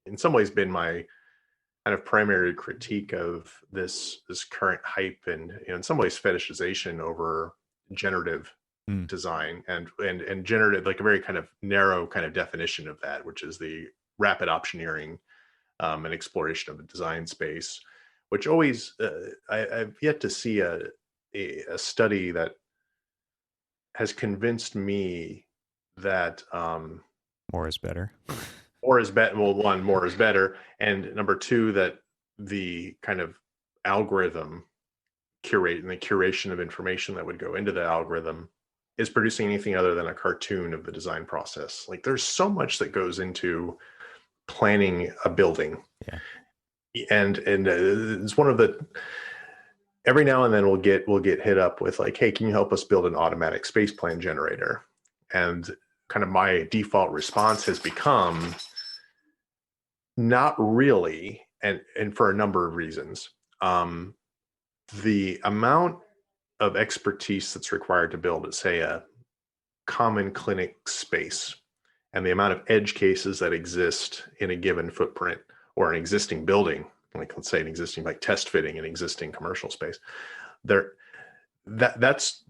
in some ways been my kind of primary critique of this current hype and, in some ways fetishization over generative Mm. design and generative, like a very kind of narrow kind of definition of that, which is the rapid optioneering and exploration of the design space, which always I've yet to see a study that has convinced me that More is better. more is better. Well, one, more is better, and number two, that the kind of algorithm curate and the curation of information that would go into the algorithm is producing anything other than a cartoon of the design process. Like there's so much that goes into planning a building. Yeah. And it's one of the, every now and then we'll get hit up with like, hey, can you help us build an automatic space plan generator? And kind of my default response has become not really, and for a number of reasons. The amount of expertise that's required to build, say, a common clinic space, and the amount of edge cases that exist in a given footprint or an existing building, like let's say an existing like test fitting an existing commercial space, there is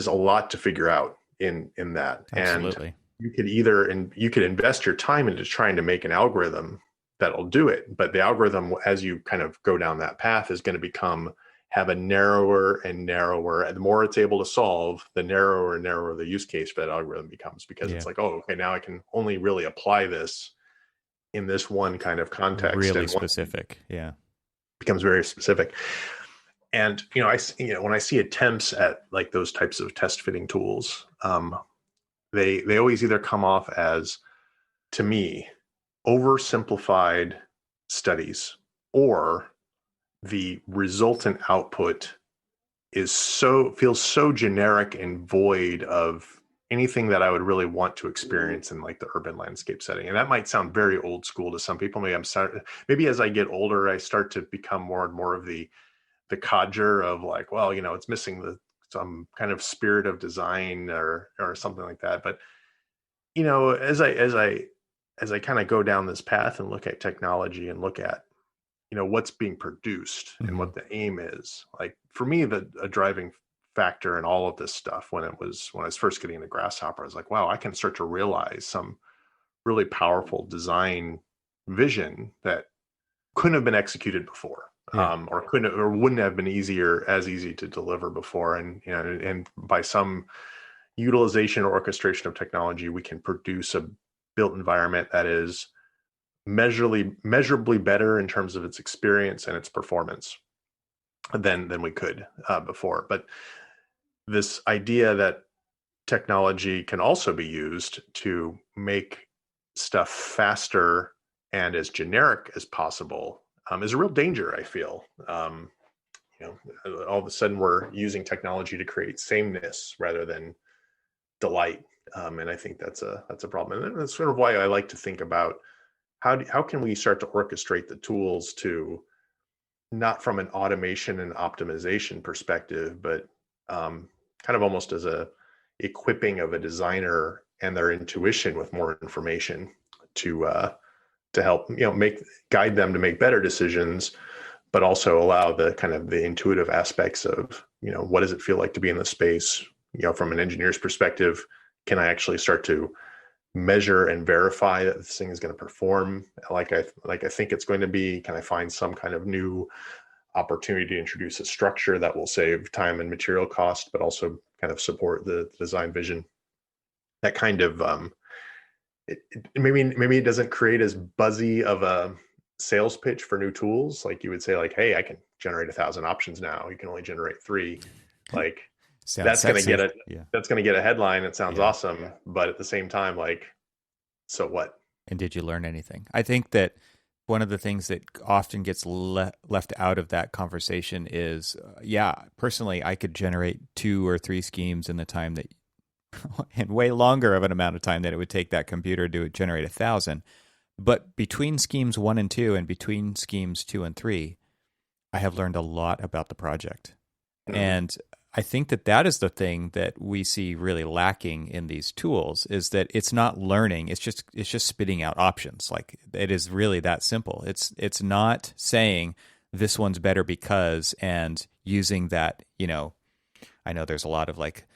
a lot to figure out in that. Absolutely. And you could invest your time into trying to make an algorithm that'll do it, but the algorithm, as you kind of go down that path, is going to have a narrower and narrower, and the more it's able to solve, the narrower and narrower the use case for that algorithm becomes, because it's like, oh, okay, now I can only really apply this in this one kind of context. Really specific. Yeah. Becomes very specific. And, when I see attempts at like those types of test fitting tools, they always either come off as, to me, oversimplified studies, or the resultant output feels so generic and void of anything that I would really want to experience in like the urban landscape setting. And that might sound very old school to some people. Maybe as I get older, I start to become more and more of the codger of like, well, it's missing some kind of spirit of design or something like that. But as I kind of go down this path and look at technology and look at what's being produced and what the aim is, like for me, a driving factor in all of this stuff when I was first getting into Grasshopper. I was like, wow, I can start to realize some really powerful design vision that couldn't have been executed before, or wouldn't have been as easy to deliver before. And by some utilization or orchestration of technology, we can produce a built environment that is measurably better in terms of its experience and its performance than we could before. But this idea that technology can also be used to make stuff faster and as generic as possible is a real danger, I feel. All of a sudden we're using technology to create sameness rather than delight, and I think that's a problem. And that's sort of why I like to think about how can we start to orchestrate the tools to, not from an automation and optimization perspective, but kind of almost as a equipping of a designer and their intuition with more information to help guide them to make better decisions, but also allow the kind of the intuitive aspects of what does it feel like to be in the space. From an engineer's perspective, can I actually start to measure and verify that this thing is going to perform like I think it's going to be? Can I find some kind of new opportunity to introduce a structure that will save time and material cost, but also kind of support the design vision? That kind of maybe it doesn't create as buzzy of a sales pitch for new tools. Like you would say, like, hey, I can generate 1,000 options now. You can only generate 3. Like that's going to get a headline. It sounds awesome, but at the same time, like, so what? And did you learn anything? I think that one of the things that often gets left out of that conversation is, personally, I could generate 2 or 3 schemes in the time that, and way longer of an amount of time that it would take that computer to generate 1,000. But between schemes 1 and 2 and between schemes 2 and 3, I have learned a lot about the project. Mm-hmm. And I think that is the thing that we see really lacking in these tools, is that it's not learning. It's just spitting out options. Like, it is really that simple. It's not saying this one's better because, and using that, I know there's a lot of like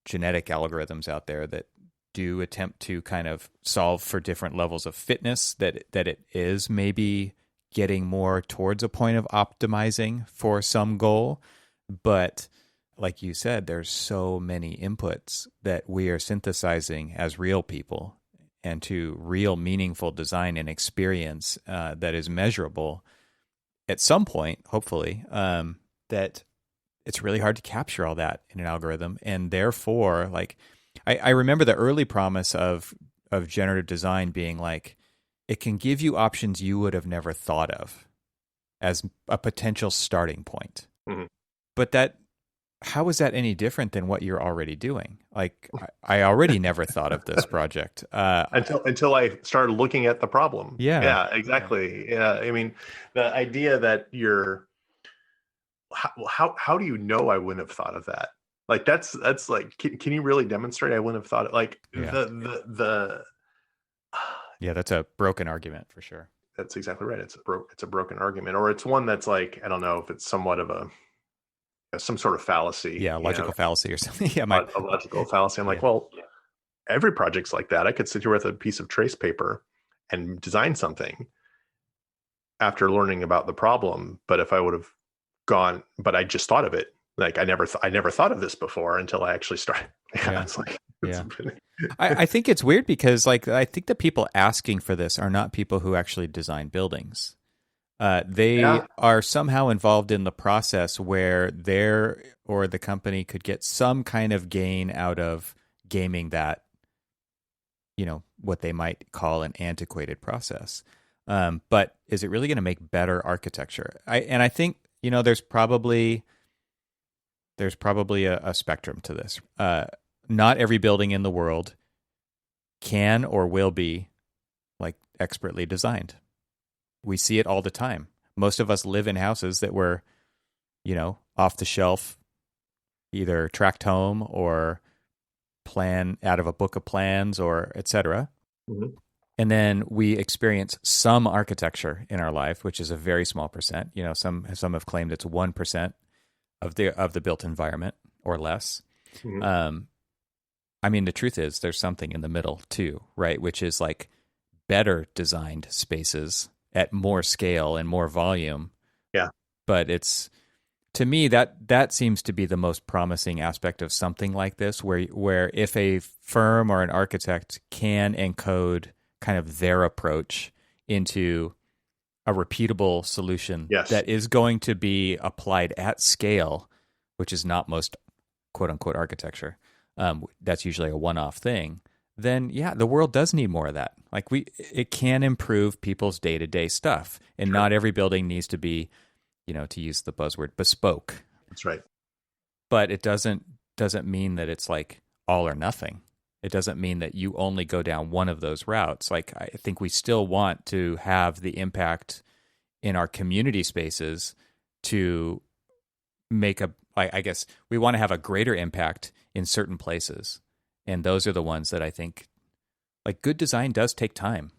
genetic algorithms out there that do attempt to kind of solve for different levels of fitness, that it is maybe getting more towards a point of optimizing for some goal. But like you said, there's so many inputs that we are synthesizing as real people and to real meaningful design and experience that is measurable at some point, hopefully, that it's really hard to capture all that in an algorithm. And therefore, like, I remember the early promise of generative design being like, it can give you options you would have never thought of as a potential starting point. Mm-hmm. But how is that any different than what you're already doing? Like, I already never thought of this project until I started looking at the problem. Yeah, exactly. Yeah, I mean, the idea that how do you know I wouldn't have thought of that? Like, that's like, can you really demonstrate I wouldn't have thought it? Like, that's a broken argument for sure. That's exactly right. It's a broken argument, or it's one that's like, I don't know if it's somewhat of some sort of fallacy. Yeah, logical fallacy or something. Yeah, a logical fallacy. I'm like, well, every project's like that. I could sit here with a piece of trace paper and design something after learning about the problem. But if I would have but I just thought of it. Like, I never thought of this before until I actually started. It's like, I think it's weird because, like, I think the people asking for this are not people who actually design buildings. They are somehow involved in the process where the company could get some kind of gain out of gaming that, what they might call an antiquated process. But is it really going to make better architecture? I think, there's probably a spectrum to this. Not every building in the world can or will be like expertly designed. We see it all the time. Most of us live in houses that were, off the shelf, either tracked home or plan out of a book of plans or et cetera. Mm-hmm. And then we experience some architecture in our life, which is a very small percent. Some have claimed it's 1% of the built environment or less. Mm-hmm. I mean, the truth is there's something in the middle too, right? Which is like better designed spaces at more scale and more volume. Yeah. But it's, to me, that seems to be the most promising aspect of something like this, where if a firm or an architect can encode kind of their approach into a repeatable solution Yes. that is going to be applied at scale, which is not most quote unquote architecture. That's usually a one-off thing. Then yeah, the world does need more of that. Like it can improve people's day-to-day stuff, and Sure. not every building needs to be, to use the buzzword, bespoke. That's right. But it doesn't mean that it's like all or nothing. It doesn't mean that you only go down one of those routes. Like, I think we still want to have the impact in our community spaces to make I guess we want to have a greater impact in certain places. And those are the ones that I think, like, good design does take time,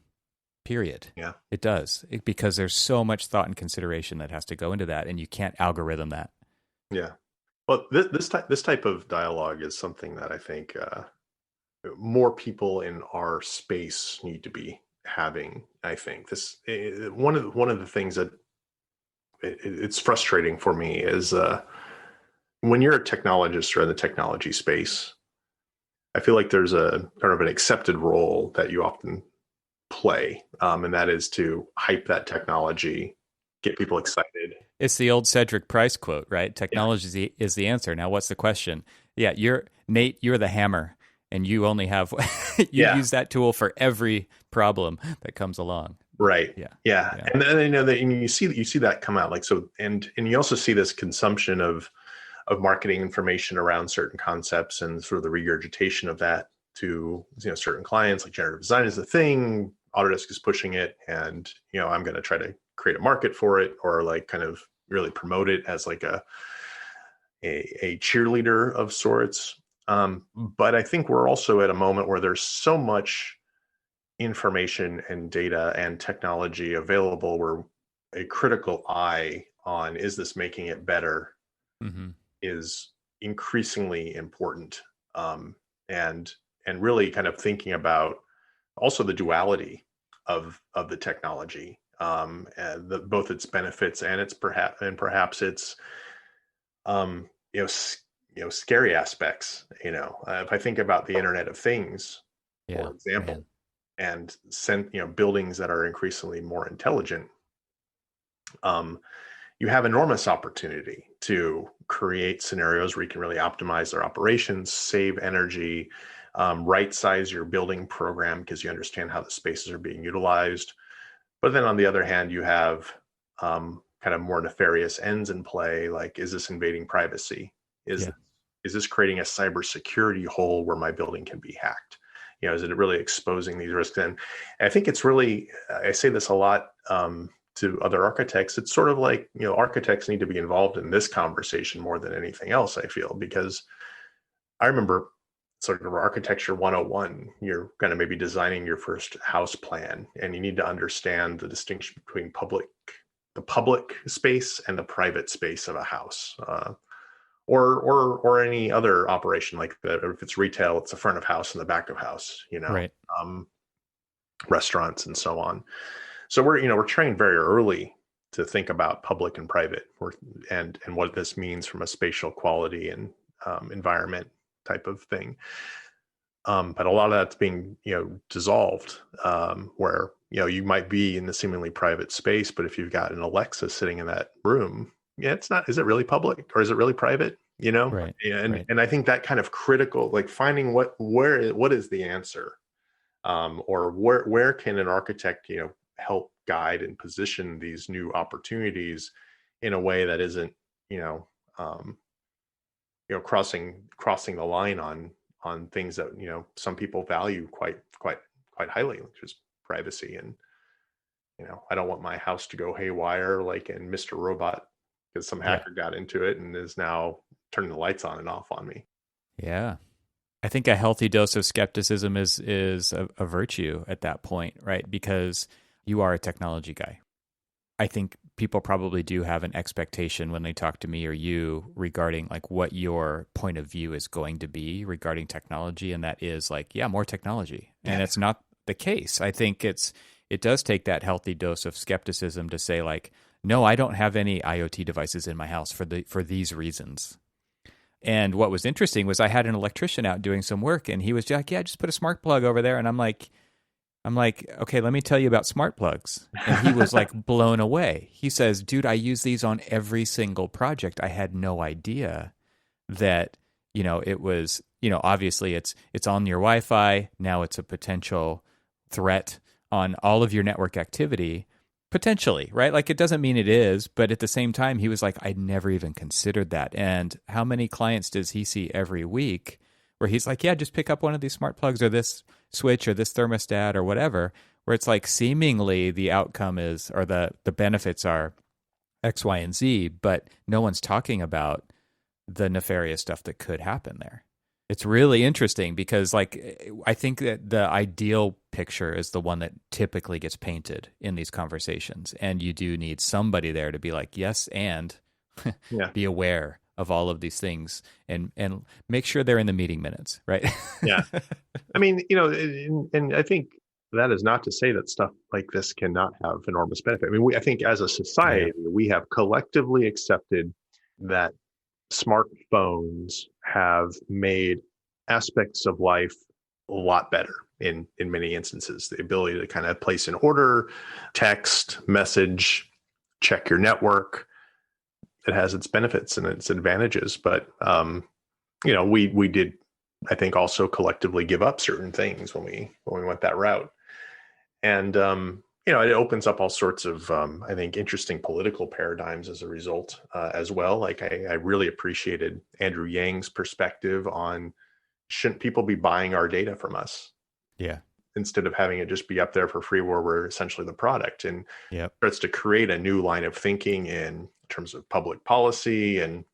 period. Yeah. It does, because there's so much thought and consideration that has to go into that, and you can't algorithm that. Yeah. Well, this type of dialogue is something that I think more people in our space need to be having. I think one of the things that it's frustrating for me is when you're a technologist or in the technology space, I feel like there's a kind of an accepted role that you often play, and that is to hype that technology, get people excited. It's the old Cedric Price quote, right? Technology is the answer. Now, what's the question? Yeah, Nate, you're the hammer, and you only have use that tool for every problem that comes along. Right. Yeah. And then that you see that come out, like, so, and you also see this consumption of marketing information around certain concepts and sort of the regurgitation of that to certain clients. Like, generative design is the thing, Autodesk is pushing it, and I'm going to try to create a market for it, or like kind of really promote it as like a cheerleader of sorts. But I think we're also at a moment where there's so much information and data and technology available, where a critical eye on, is this making it better, is increasingly important. And really kind of thinking about also the duality of the technology, and both its benefits and perhaps its scary aspects. If I think about the Internet of Things, for example, and buildings that are increasingly more intelligent, you have enormous opportunity to create scenarios where you can really optimize their operations, save energy, right size your building program because you understand how the spaces are being utilized. But then on the other hand, you have kind of more nefarious ends in play. Like, is this invading privacy? Is this creating a cybersecurity hole where my building can be hacked? Is it really exposing these risks? And I think it's really, I say this a lot to other architects. It's sort of like, architects need to be involved in this conversation more than anything else, I feel, because I remember sort of architecture 101, you're kind of maybe designing your first house plan, and you need to understand the distinction between the public space and the private space of a house. Or any other operation, like if it's retail, it's the front of house and the back of house, right. Restaurants and so on. So we're trained very early to think about public and private, and what this means from a spatial quality and environment type of thing. But a lot of that's being dissolved, where you might be in the seemingly private space, but if you've got an Alexa sitting in that room, it's not. Is it really public or is it really private? Right. And I think that kind of critical, like finding what is the answer, or where can an architect help guide and position these new opportunities in a way that isn't crossing the line on things that some people value quite highly, which is privacy. And I don't want my house to go haywire like in Mr. Robot, because some hacker got into it and is now turning the lights on and off on me. Yeah. I think a healthy dose of skepticism is a virtue at that point, right? Because you are a technology guy. I think people probably do have an expectation when they talk to me or you regarding like what your point of view is going to be regarding technology. And that is like, yeah, more technology. And it's not the case. I think it does take that healthy dose of skepticism to say like, no, I don't have any IoT devices in my house for these reasons. And what was interesting was I had an electrician out doing some work and he was like, yeah, just put a smart plug over there. And I'm like, okay, let me tell you about smart plugs. And he was like blown away. He says, dude, I use these on every single project. I had no idea that, it was, obviously it's on your Wi-Fi. Now it's a potential threat on all of your network activity. Potentially, right? Like it doesn't mean it is, but at the same time, he was like, I'd never even considered that. And how many clients does he see every week where he's like, yeah, just pick up one of these smart plugs or this switch or this thermostat or whatever, where it's like seemingly the outcome is, or the benefits are X, Y, and Z, but no one's talking about the nefarious stuff that could happen there. It's really interesting because like I think that the ideal picture is the one that typically gets painted in these conversations. And you do need somebody there to be like, yes, and be aware of all of these things and make sure they're in the meeting minutes, right? Yeah. I mean, and I think that is not to say that stuff like this cannot have enormous benefit. I mean, I think as a society, we have collectively accepted that smartphones have made aspects of life a lot better in many instances. The ability to kind of place an order, text, message, check your network. It has its benefits and its advantages, but we did, I think, also collectively give up certain things when we went that route, and it opens up all sorts of I think interesting political paradigms as a result as well. Like I really appreciated Andrew Yang's perspective on shouldn't people be buying our data from us? Yeah. Instead of having it just be up there for free where we're essentially the product, and starts to create a new line of thinking in terms of public policy. And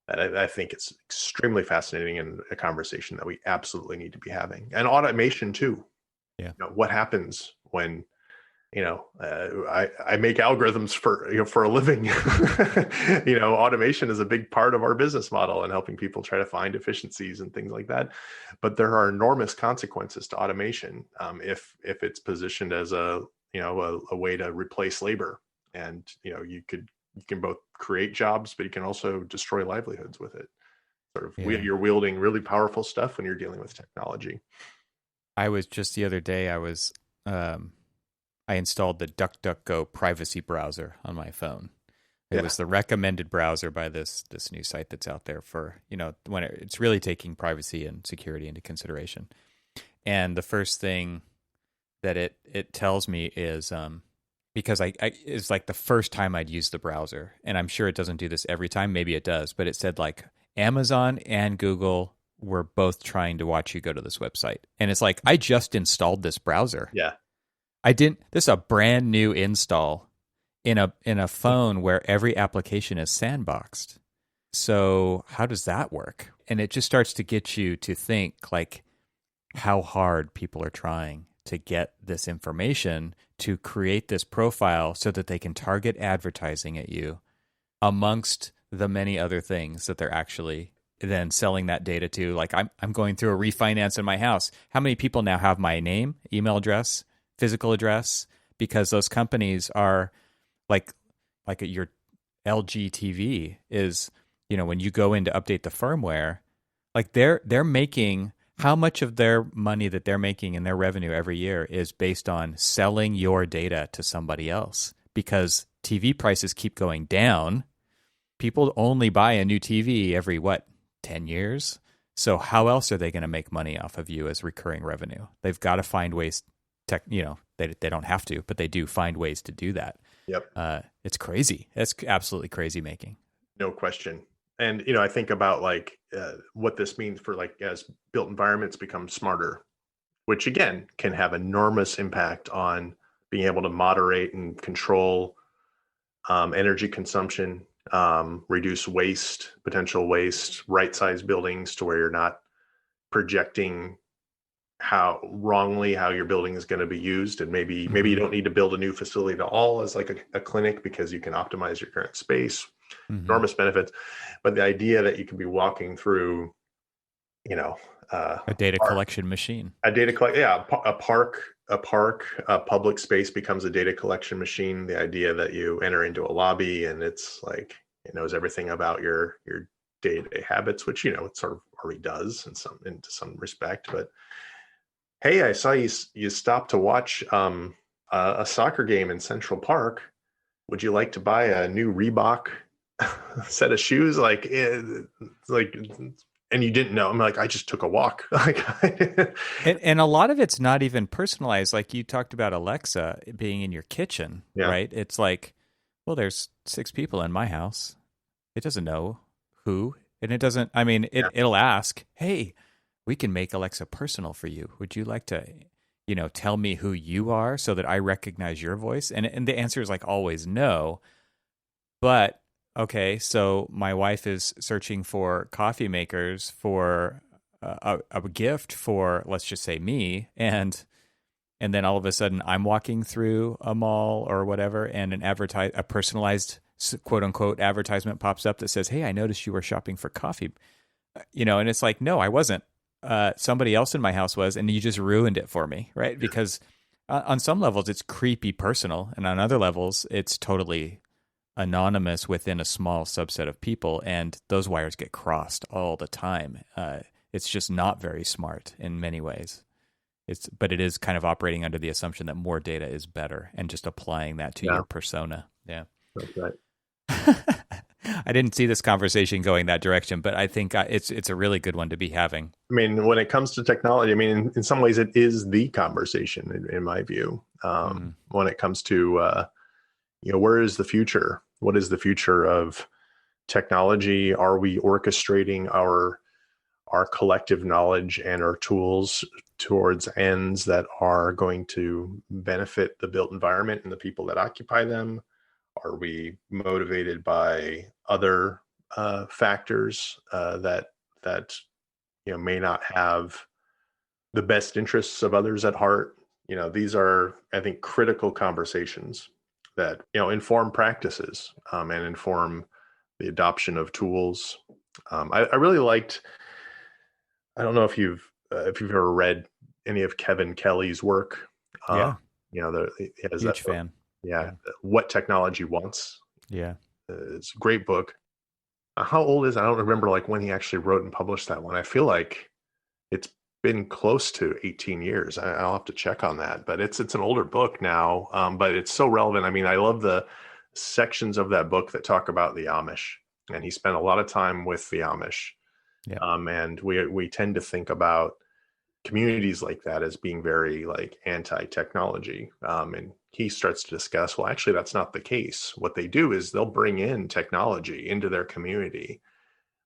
I think it's extremely fascinating and a conversation that we absolutely need to be having. And automation too. Yeah. What happens when, I make algorithms for a living. Automation is a big part of our business model and helping people try to find efficiencies and things like that. But there are enormous consequences to automation if it's positioned as a way to replace labor. And you can both create jobs, but you can also destroy livelihoods with it. You're wielding really powerful stuff when you're dealing with technology. I was just the other day, I installed the DuckDuckGo privacy browser on my phone. It was the recommended browser by this new site that's out there for, when it's really taking privacy and security into consideration. And the first thing that it tells me is, because it's like the first time I'd used the browser, and I'm sure it doesn't do this every time. Maybe it does, but it said like Amazon and Google were both trying to watch you go to this website. And it's like, I just installed this browser. Yeah. This is a brand new install in a phone where every application is sandboxed. So how does that work? And it just starts to get you to think like how hard people are trying to get this information to create this profile so that they can target advertising at you amongst the many other things that they're actually then selling that data to. Like I'm going through a refinance in my house. How many people now have my name, email address, physical address? Because those companies are like your LG TV is, when you go in to update the firmware, like they're making, how much of their money that they're making in their revenue every year is based on selling your data to somebody else. Because TV prices keep going down. People only buy a new TV every 10 years? So how else are they going to make money off of you as recurring revenue? They've got to find ways they don't have to, but they do find ways to do that. Yep. It's crazy. It's absolutely crazy making. No question. And, I think about what this means for as built environments become smarter, which again can have enormous impact on being able to moderate and control energy consumption, reduce potential waste, right-size buildings to where you're not projecting how your building is going to be used, and maybe you Mm-hmm. don't need to build a new facility at all as like a clinic, because you can optimize your current space. Mm-hmm. Enormous benefits. But the idea that you can be walking through, you know, A data collection machine. a data collect, yeah, a public space becomes a data collection machine. The idea that you enter into a lobby and it's like it knows everything about your day-to-day habits, which it sort of already does into some respect. But hey, I saw you stopped to watch a soccer game in Central Park. Would you like to buy a new Reebok set of shoes? And you didn't know. I'm like, I just took a walk. And a lot of it's not even personalized. Like you talked about Alexa being in your kitchen, Yeah. right? It's like, well, there's 6 people in my house. It doesn't know who, and it doesn't. I mean, it'll ask, "Hey, we can make Alexa personal for you. Would you like to, tell me who you are so that I recognize your voice?" And the answer is like always no. But okay, so my wife is searching for coffee makers for a gift for, let's just say, me, and then all of a sudden I'm walking through a mall or whatever, and a personalized quote unquote advertisement pops up that says, "Hey, I noticed you were shopping for coffee," and it's like, no, I wasn't. Somebody else in my house was, and you just ruined it for me, right? Because on some levels it's creepy personal, and on other levels it's totally anonymous within a small subset of people, and those wires get crossed all the time. It's just not very smart in many ways. But it is kind of operating under the assumption that more data is better, and just applying that to your persona. Yeah, that's right. I didn't see this conversation going that direction, but I think it's a really good one to be having. I mean, when it comes to technology, I mean, in some ways, it is the conversation, in my view. When it comes to, where is the future? What is the future of technology? Are we orchestrating our collective knowledge and our tools towards ends that are going to benefit the built environment and the people that occupy them? Are we motivated by other factors that may not have the best interests of others at heart? These are, I think, critical conversations that inform practices and inform the adoption of tools. I really liked. I don't know if you've ever read any of Kevin Kelly's work. Yeah, he has huge fan. Yeah, What Technology Wants. Yeah, it's a great book. How old is it? I don't remember when he actually wrote and published that one. I feel like it's been close to 18 years. I'll have to check on that, but it's an older book now. But it's so relevant. I mean, I love the sections of that book that talk about the Amish, and he spent a lot of time with the Amish. Yeah. And we tend to think about communities like that as being very anti-technology. And he starts to discuss, well, actually, that's not the case. What they do is they'll bring in technology into their community,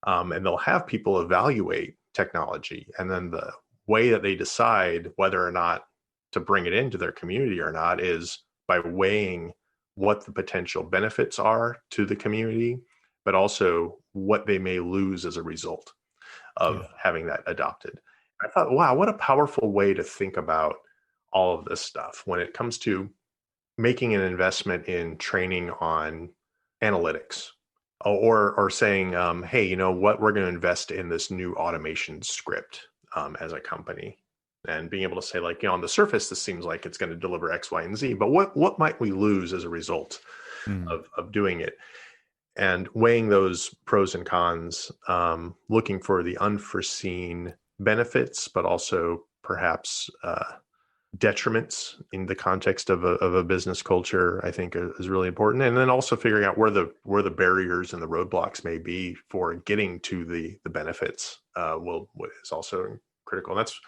and they'll have people evaluate technology. And then the way that they decide whether or not to bring it into their community or not is by weighing what the potential benefits are to the community, but also what they may lose as a result of having that adopted. I thought, wow, what a powerful way to think about all of this stuff when it comes to making an investment in training on analytics, or saying, hey, you know what, we're going to invest in this new automation script as a company, and being able to say, on the surface, this seems like it's going to deliver X, Y, and Z, but what might we lose as a result of doing it? And weighing those pros and cons, looking for the unforeseen benefits, but also perhaps detriments in the context of a business culture, I think is really important. And then also figuring out where the barriers and the roadblocks may be for getting to the benefits is also critical. And that's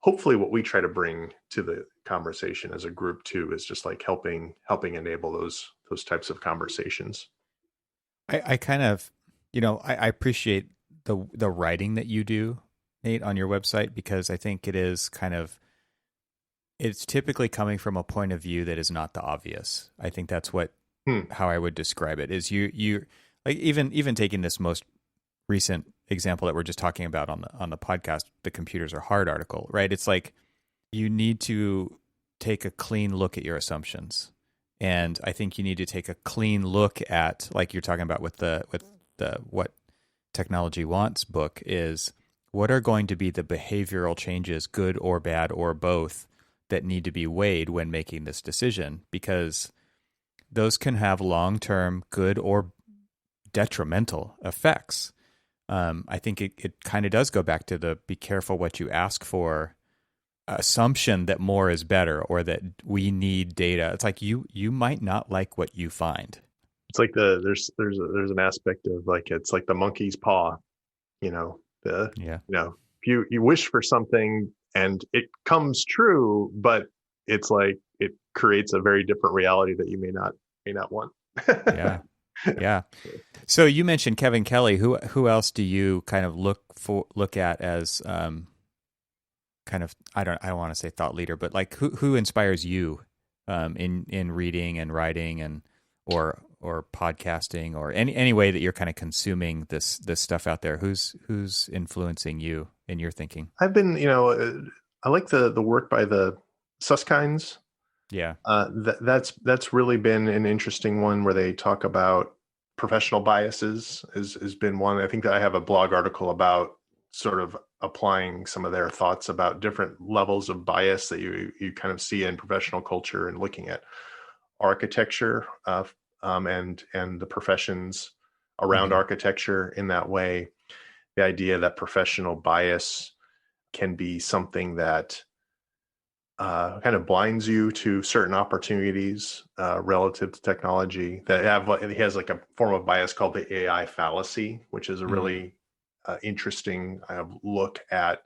hopefully what we try to bring to the conversation as a group too, is just helping enable those types of conversations. I kind of, I appreciate the writing that you do, Nate, on your website, because I think it's typically coming from a point of view that is not the obvious. I think that's how I would describe it, is you like even taking this most recent example that we're just talking about on the podcast, the computers are hard article, right? It's like you need to take a clean look at your assumptions. And I think you need to take a clean look at, like you're talking about with the What Technology Wants book, is what are going to be the behavioral changes, good or bad or both, that need to be weighed when making this decision, because those can have long-term good or detrimental effects. I think it kind of does go back to the be careful what you ask for assumption that more is better, or that we need data. It's like you might not like what you find. It's like there's an aspect of like, it's like the monkey's paw, if you wish for something and it comes true, but it's like it creates a very different reality that you may not want. Yeah. So you mentioned Kevin Kelly. Who else do you kind of look at as kind of, I don't want to say thought leader, but like who inspires you in reading and writing and or podcasting, or any way that you're kind of consuming this stuff out there? Who's influencing you in your thinking? I've been, I like the work by the Suskind's. Yeah. That's really been an interesting one, where they talk about professional biases has been one. I think that I have a blog article about sort of applying some of their thoughts about different levels of bias that you kind of see in professional culture, and looking at architecture and the professions around architecture in that way. The idea that professional bias can be something that kind of blinds you to certain opportunities relative to technology. It has like a form of bias called the AI fallacy, which is a really interesting look at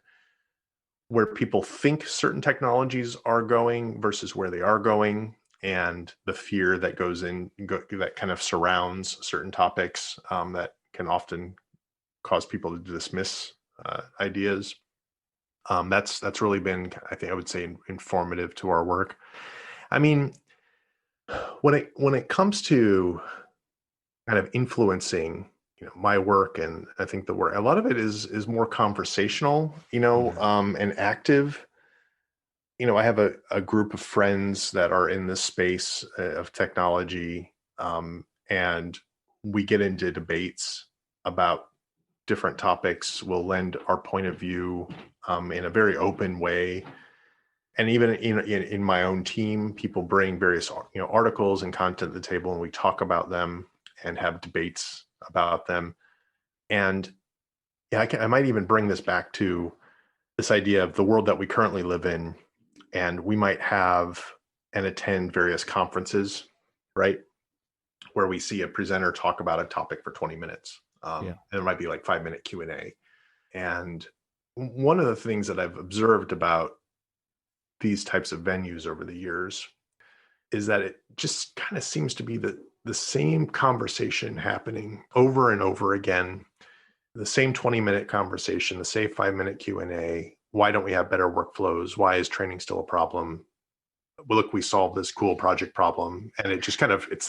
where people think certain technologies are going versus where they are going, and the fear that that kind of surrounds certain topics that can often cause people to dismiss ideas. That's really been, I think I would say, informative to our work. I mean, when it comes to kind of influencing, my work, and I think the work, a lot of it is more conversational, and active. I have a group of friends that are in this space of technology, and we get into debates about different topics. We'll lend our point of view in a very open way. And even in my own team, people bring various articles and content to the table, and we talk about them and have debates about them. And I might even bring this back to this idea of the world that we currently live in. And we might have and attend various conferences, right, where we see a presenter talk about a topic for 20 minutes. And it might be like 5-minute Q&A. And one of the things that I've observed about these types of venues over the years is that it just kind of seems to be the same conversation happening over and over again, the same 20-minute conversation, the same 5-minute Q&A. Why don't we have better workflows? Why is training still a problem? Well, look, we solved this cool project problem, and it just kind of, it's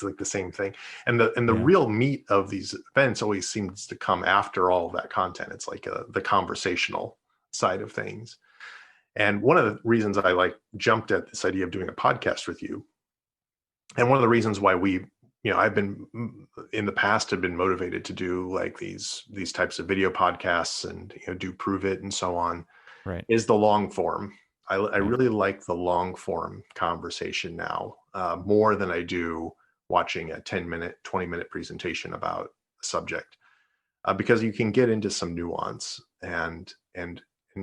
like the same thing. And the real meat of these events always seems to come after all of that content. It's like the conversational side of things. And one of the reasons I jumped at this idea of doing a podcast with you, and one of the reasons why I've been in the past have been motivated to do like these types of video podcasts and do Prove It and so on, right, is the long form. I really like the long form conversation now more than I do watching a 10-minute, 20-minute presentation about a subject, because you can get into some nuance and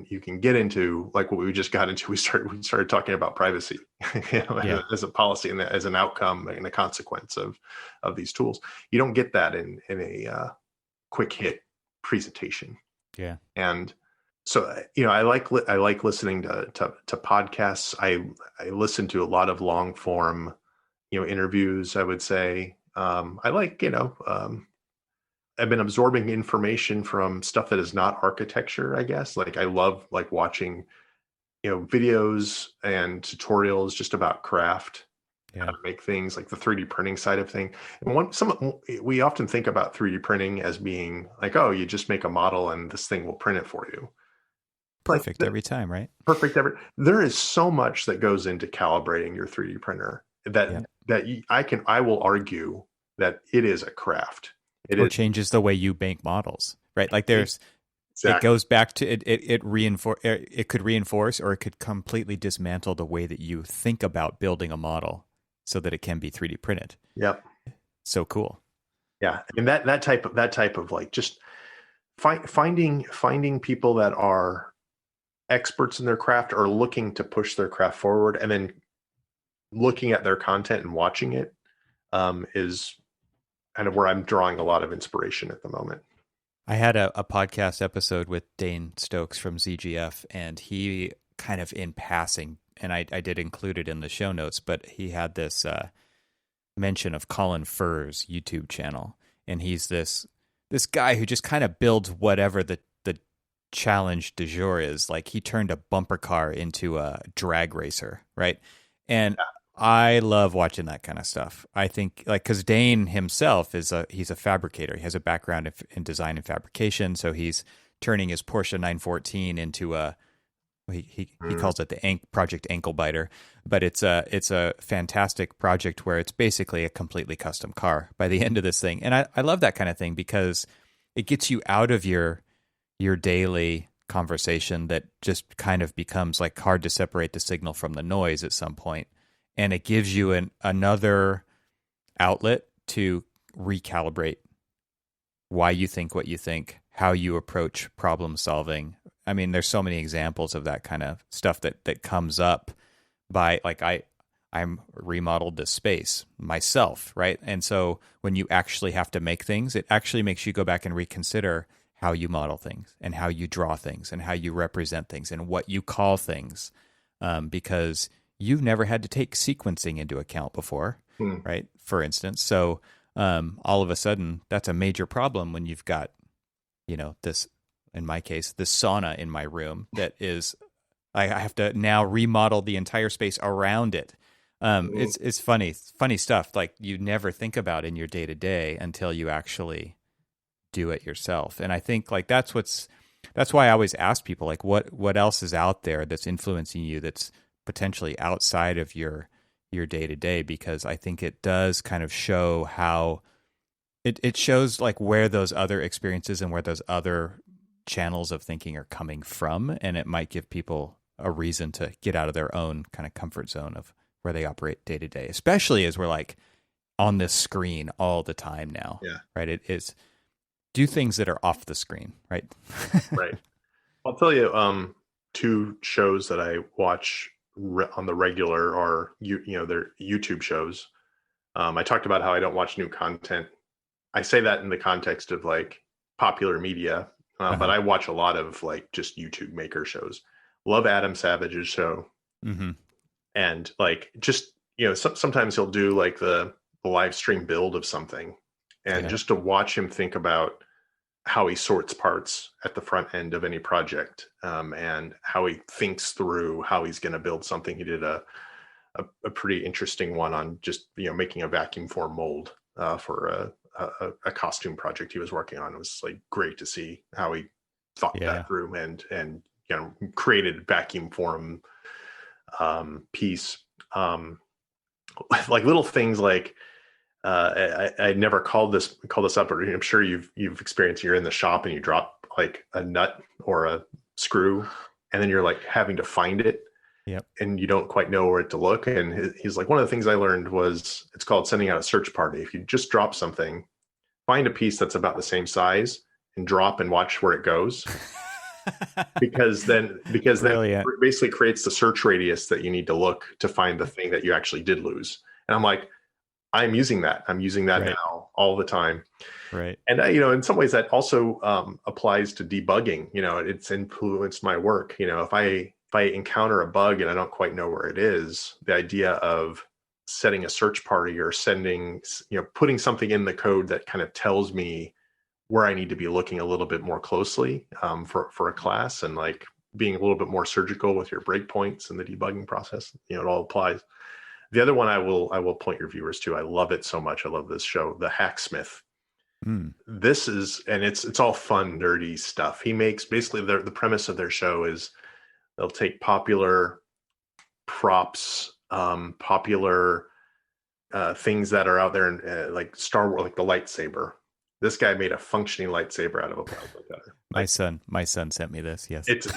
you can get into like what we just got into. We started talking about privacy as a policy and as an outcome and a consequence of these tools. You don't get that in a quick hit presentation. Yeah. And so, I like listening to podcasts. I listen to a lot of long form, interviews, I would say. I like, I've been absorbing information from stuff that is not architecture, I guess. Like I love watching, videos and tutorials just about craft. how Yeah. to make things, like the 3D printing side of thing. And we often think about 3D printing as being like, oh, you just make a model and this thing will print it for you. Like Perfect every time, right? perfect. There is so much that goes into calibrating your 3D printer that Yeah. I will argue that it is a craft. It Or is changes the way you make models, right? Like it exactly. goes back to it could reinforce or it could completely dismantle the way that you think about building a model so that it can be 3D printed. Yep. So cool. Yeah. And that type of like just finding people that are experts in their craft or looking to push their craft forward, and then looking at their content and watching it is kind of where I'm drawing a lot of inspiration at the moment. I had a podcast episode with Dane Stokes from ZGF, and he kind of in passing, and I did include it in the show notes, but he had this mention of Colin Furr's YouTube channel, and he's this guy who just kind of builds whatever the challenge du jour is. Like he turned a bumper car into a drag racer, right? And I love watching that kind of stuff. I think like because Dane himself he's a fabricator. He has a background in design and fabrication, so he's turning his Porsche 914 into a he calls it the Project Ankle Biter, but it's a fantastic project where it's basically a completely custom car by the end of this thing. And I love that kind of thing because it gets you out of your daily conversation that just kind of becomes like hard to separate the signal from the noise at some point. And it gives you another outlet to recalibrate why you think what you think, how you approach problem solving. I mean, there's so many examples of that kind of stuff that comes up by like I'm remodeled this space myself, right? And so when you actually have to make things, it actually makes you go back and reconsider how you model things and how you draw things and how you represent things and what you call things, because you've never had to take sequencing into account before, right? For instance. So all of a sudden, that's a major problem when you've got, this, in my case, this sauna in my room that is, I have to now remodel the entire space around it. It's funny stuff like you never think about in your day to day until you actually do it yourself. And I think like that's why I always ask people like what else is out there that's influencing you that's potentially outside of your day to day, because I think it does kind of show how it shows like where those other experiences and where those other channels of thinking are coming from, and it might give people a reason to get out of their own kind of comfort zone of where they operate day to day, especially as we're like on this screen all the time now. Yeah. Right. It is do things that are off the screen. Right. Right. I'll tell you, two shows that I watch on the regular are they're YouTube shows. I talked about how I don't watch new content. I say that in the context of like popular media, but I watch a lot of like just YouTube maker shows. Love Adam Savage's show. Mm-hmm. And like, just, sometimes he'll do like the live stream build of something, and just to watch him think about how he sorts parts at the front end of any project, and how he thinks through how he's going to build something. He did a pretty interesting one on just, making a vacuum form mold for a costume project he was working on. It was like great to see how he thought that through and created vacuum form piece. Like little things like I never called this up, but I'm sure you've experienced, you're in the shop and you drop like a nut or a screw, and then you're like having to find it. Yep. And you don't quite know where to look. And he's like, one of the things I learned was it's called sending out a search party. If you just drop something, find a piece that's about the same size and drop and watch where it goes. because then it basically creates the search radius that you need to look to find the thing that you actually did lose. And I'm like, I'm using that now all the time. Right. And in some ways that also applies to debugging. It's influenced my work. If I encounter a bug and I don't quite know where it is, the idea of setting a search party or putting something in the code that kind of tells me where I need to be looking a little bit more closely for a class, and like being a little bit more surgical with your breakpoints and the debugging process, it all applies. The other one I will point your viewers to. I love it so much. I love this show, The Hacksmith. This is, and it's all fun, nerdy stuff. He makes basically the premise of their show is they'll take popular props, popular things that are out there, and like Star Wars, like the lightsaber. This guy made a functioning lightsaber out of a plasma cutter. My son sent me this. Yes, it's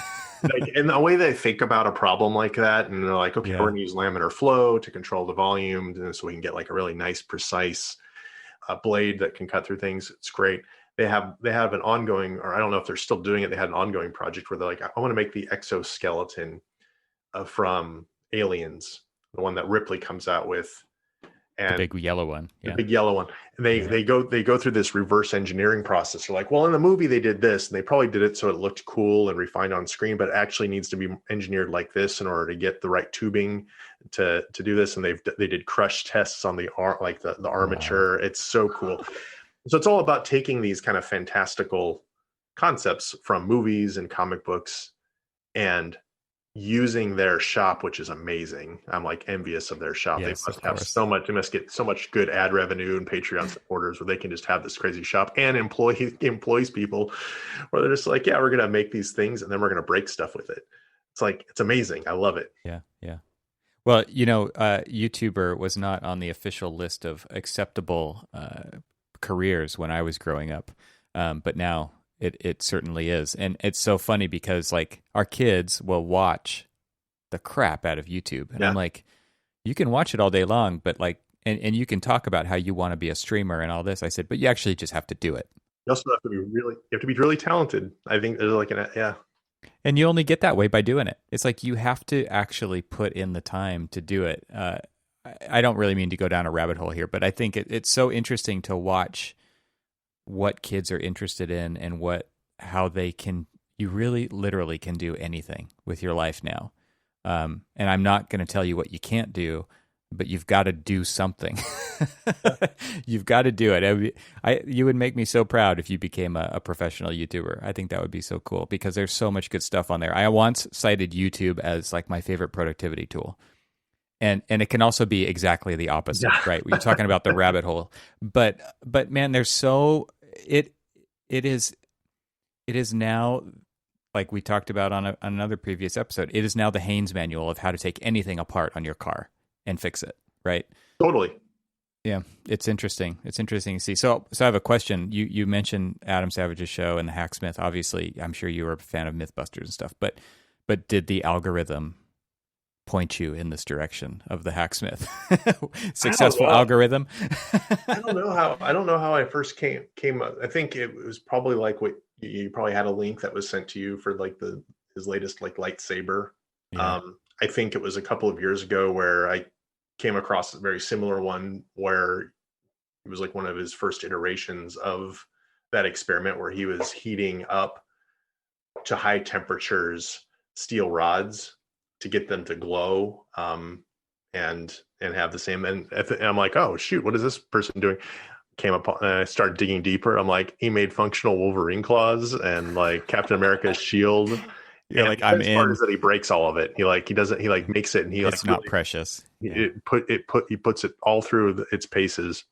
like, and the way they think about a problem like that, and they're like, okay, we're going to use laminar flow to control the volume, and so we can get like a really nice, precise blade that can cut through things. It's great. They have an ongoing, or I don't know if they're still doing it. They had an ongoing project where they're like, I want to make the exoskeleton from Aliens, the one that Ripley comes out with. And the big yellow one. The big yellow one. And they go through this reverse engineering process. They're like, well, in the movie they did this, and they probably did it so it looked cool and refined on screen, but it actually needs to be engineered like this in order to get the right tubing to do this. And they did crush tests on the armature. Wow. It's so cool. So it's all about taking these kind of fantastical concepts from movies and comic books and using their shop, which is amazing. I'm like envious of their shop. Yes, they must have so much. They must get so much good ad revenue and Patreon supporters where they can just have this crazy shop and employs people where they're just like, yeah, we're gonna make these things and then we're gonna break stuff with it. It's like, it's amazing. I love it. Yeah. Well, YouTuber was not on the official list of acceptable careers when I was growing up, but now it certainly is. And it's so funny because like our kids will watch the crap out of YouTube. And I'm like, you can watch it all day long, but like, and you can talk about how you want to be a streamer and all this. I said, but you actually just have to do it. You also have to be really talented. I think there's like and you only get that way by doing it. It's like you have to actually put in the time to do it. I don't really mean to go down a rabbit hole here, but I think it's so interesting to watch what kids are interested in and how they can, you really literally can do anything with your life now. And I'm not going to tell you what you can't do, but you've got to do something. You've got to do it. You would make me so proud if you became a professional YouTuber. I think that would be so cool because there's so much good stuff on there. I once cited YouTube as like my favorite productivity tool. And it can also be exactly the opposite, right? You're talking about the rabbit hole, but man, there's so it is now, like we talked about on another previous episode. It is now the Haynes manual of how to take anything apart on your car and fix it, right? Totally. Yeah, it's interesting. It's interesting to see. So I have a question. You mentioned Adam Savage's show and the Hacksmith. Obviously, I'm sure you were a fan of MythBusters and stuff, but did the algorithm point you in this direction of the Hacksmith? Successful algorithm? I don't know how I first came up. I think it was probably like what you probably had a link that was sent to you for like his latest like lightsaber. Yeah. I think it was a couple of years ago where I came across a very similar one where it was like one of his first iterations of that experiment where he was heating up to high temperatures steel rods to get them to glow and have the same. And I'm like, oh shoot, what is this person doing? Came up and I started digging deeper. I'm like, he made functional Wolverine claws and like Captain America's shield. You're like, I'm in. Part is that he breaks all of it. He makes it and he it's not really, precious. He puts it all through its paces.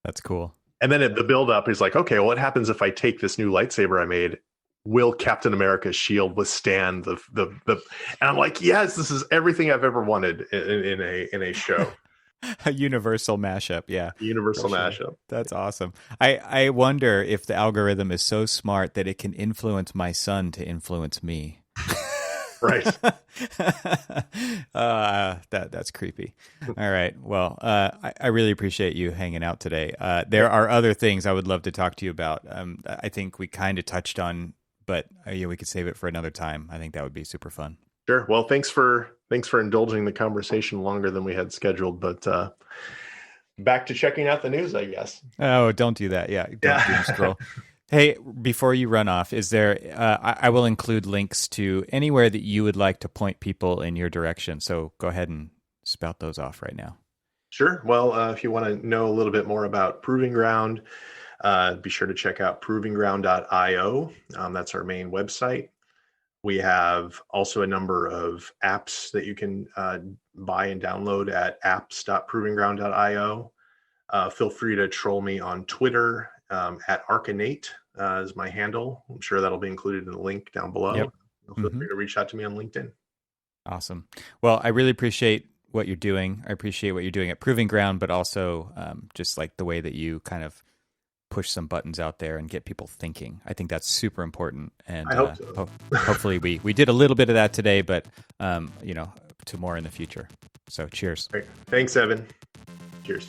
That's cool. And then the build up is like, okay, well, what happens if I take this new lightsaber I made? Will Captain America's shield withstand the and I'm like, yes, this is everything I've ever wanted in a show. A universal mashup, yeah. Universal mashup. That's awesome. I wonder if the algorithm is so smart that it can influence my son to influence me. Right. That's creepy. All right. Well, I really appreciate you hanging out today. There are other things I would love to talk to you about. I think we kind of touched on, but we could save it for another time. I think that would be super fun. Sure. Well, thanks for indulging the conversation longer than we had scheduled, but back to checking out the news, I guess. Oh, don't do that. Yeah. Don't doom scroll. Hey, before you run off, is there, I will include links to anywhere that you would like to point people in your direction. So go ahead and spout those off right now. Sure. Well, if you want to know a little bit more about Proving Ground, be sure to check out provingground.io. That's our main website. We have also a number of apps that you can buy and download at apps.provingground.io. Feel free to troll me on Twitter at Arcanate is my handle. I'm sure that'll be included in the link down below. Yep. Feel free to reach out to me on LinkedIn. Awesome. Well, I really appreciate what you're doing. I appreciate what you're doing at Proving Ground, but also just like the way that you kind of push some buttons out there and get people thinking. I think that's super important. And I hope so. Hopefully we did a little bit of that today, but to more in the future. So cheers. Great. Thanks, Evan. Cheers.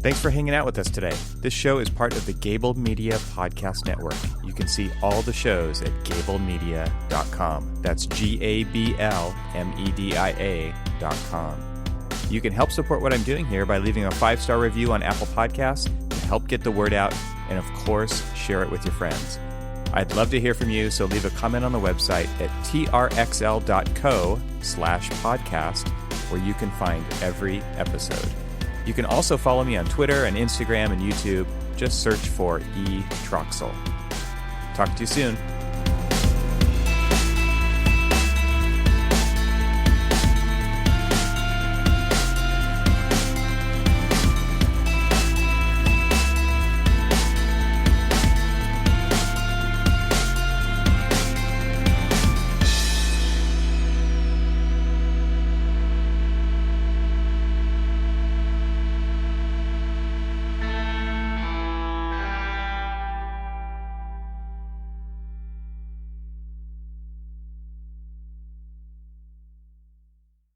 Thanks for hanging out with us today. This show is part of the Gable Media Podcast Network. You can see all the shows at gablemedia.com. That's GABLMEDIA.com. You can help support what I'm doing here by leaving a 5-star review on Apple Podcasts to help get the word out, and of course, share it with your friends. I'd love to hear from you, so leave a comment on the website at trxl.co/podcast, where you can find every episode. You can also follow me on Twitter and Instagram and YouTube. Just search for eTroxel. Talk to you soon.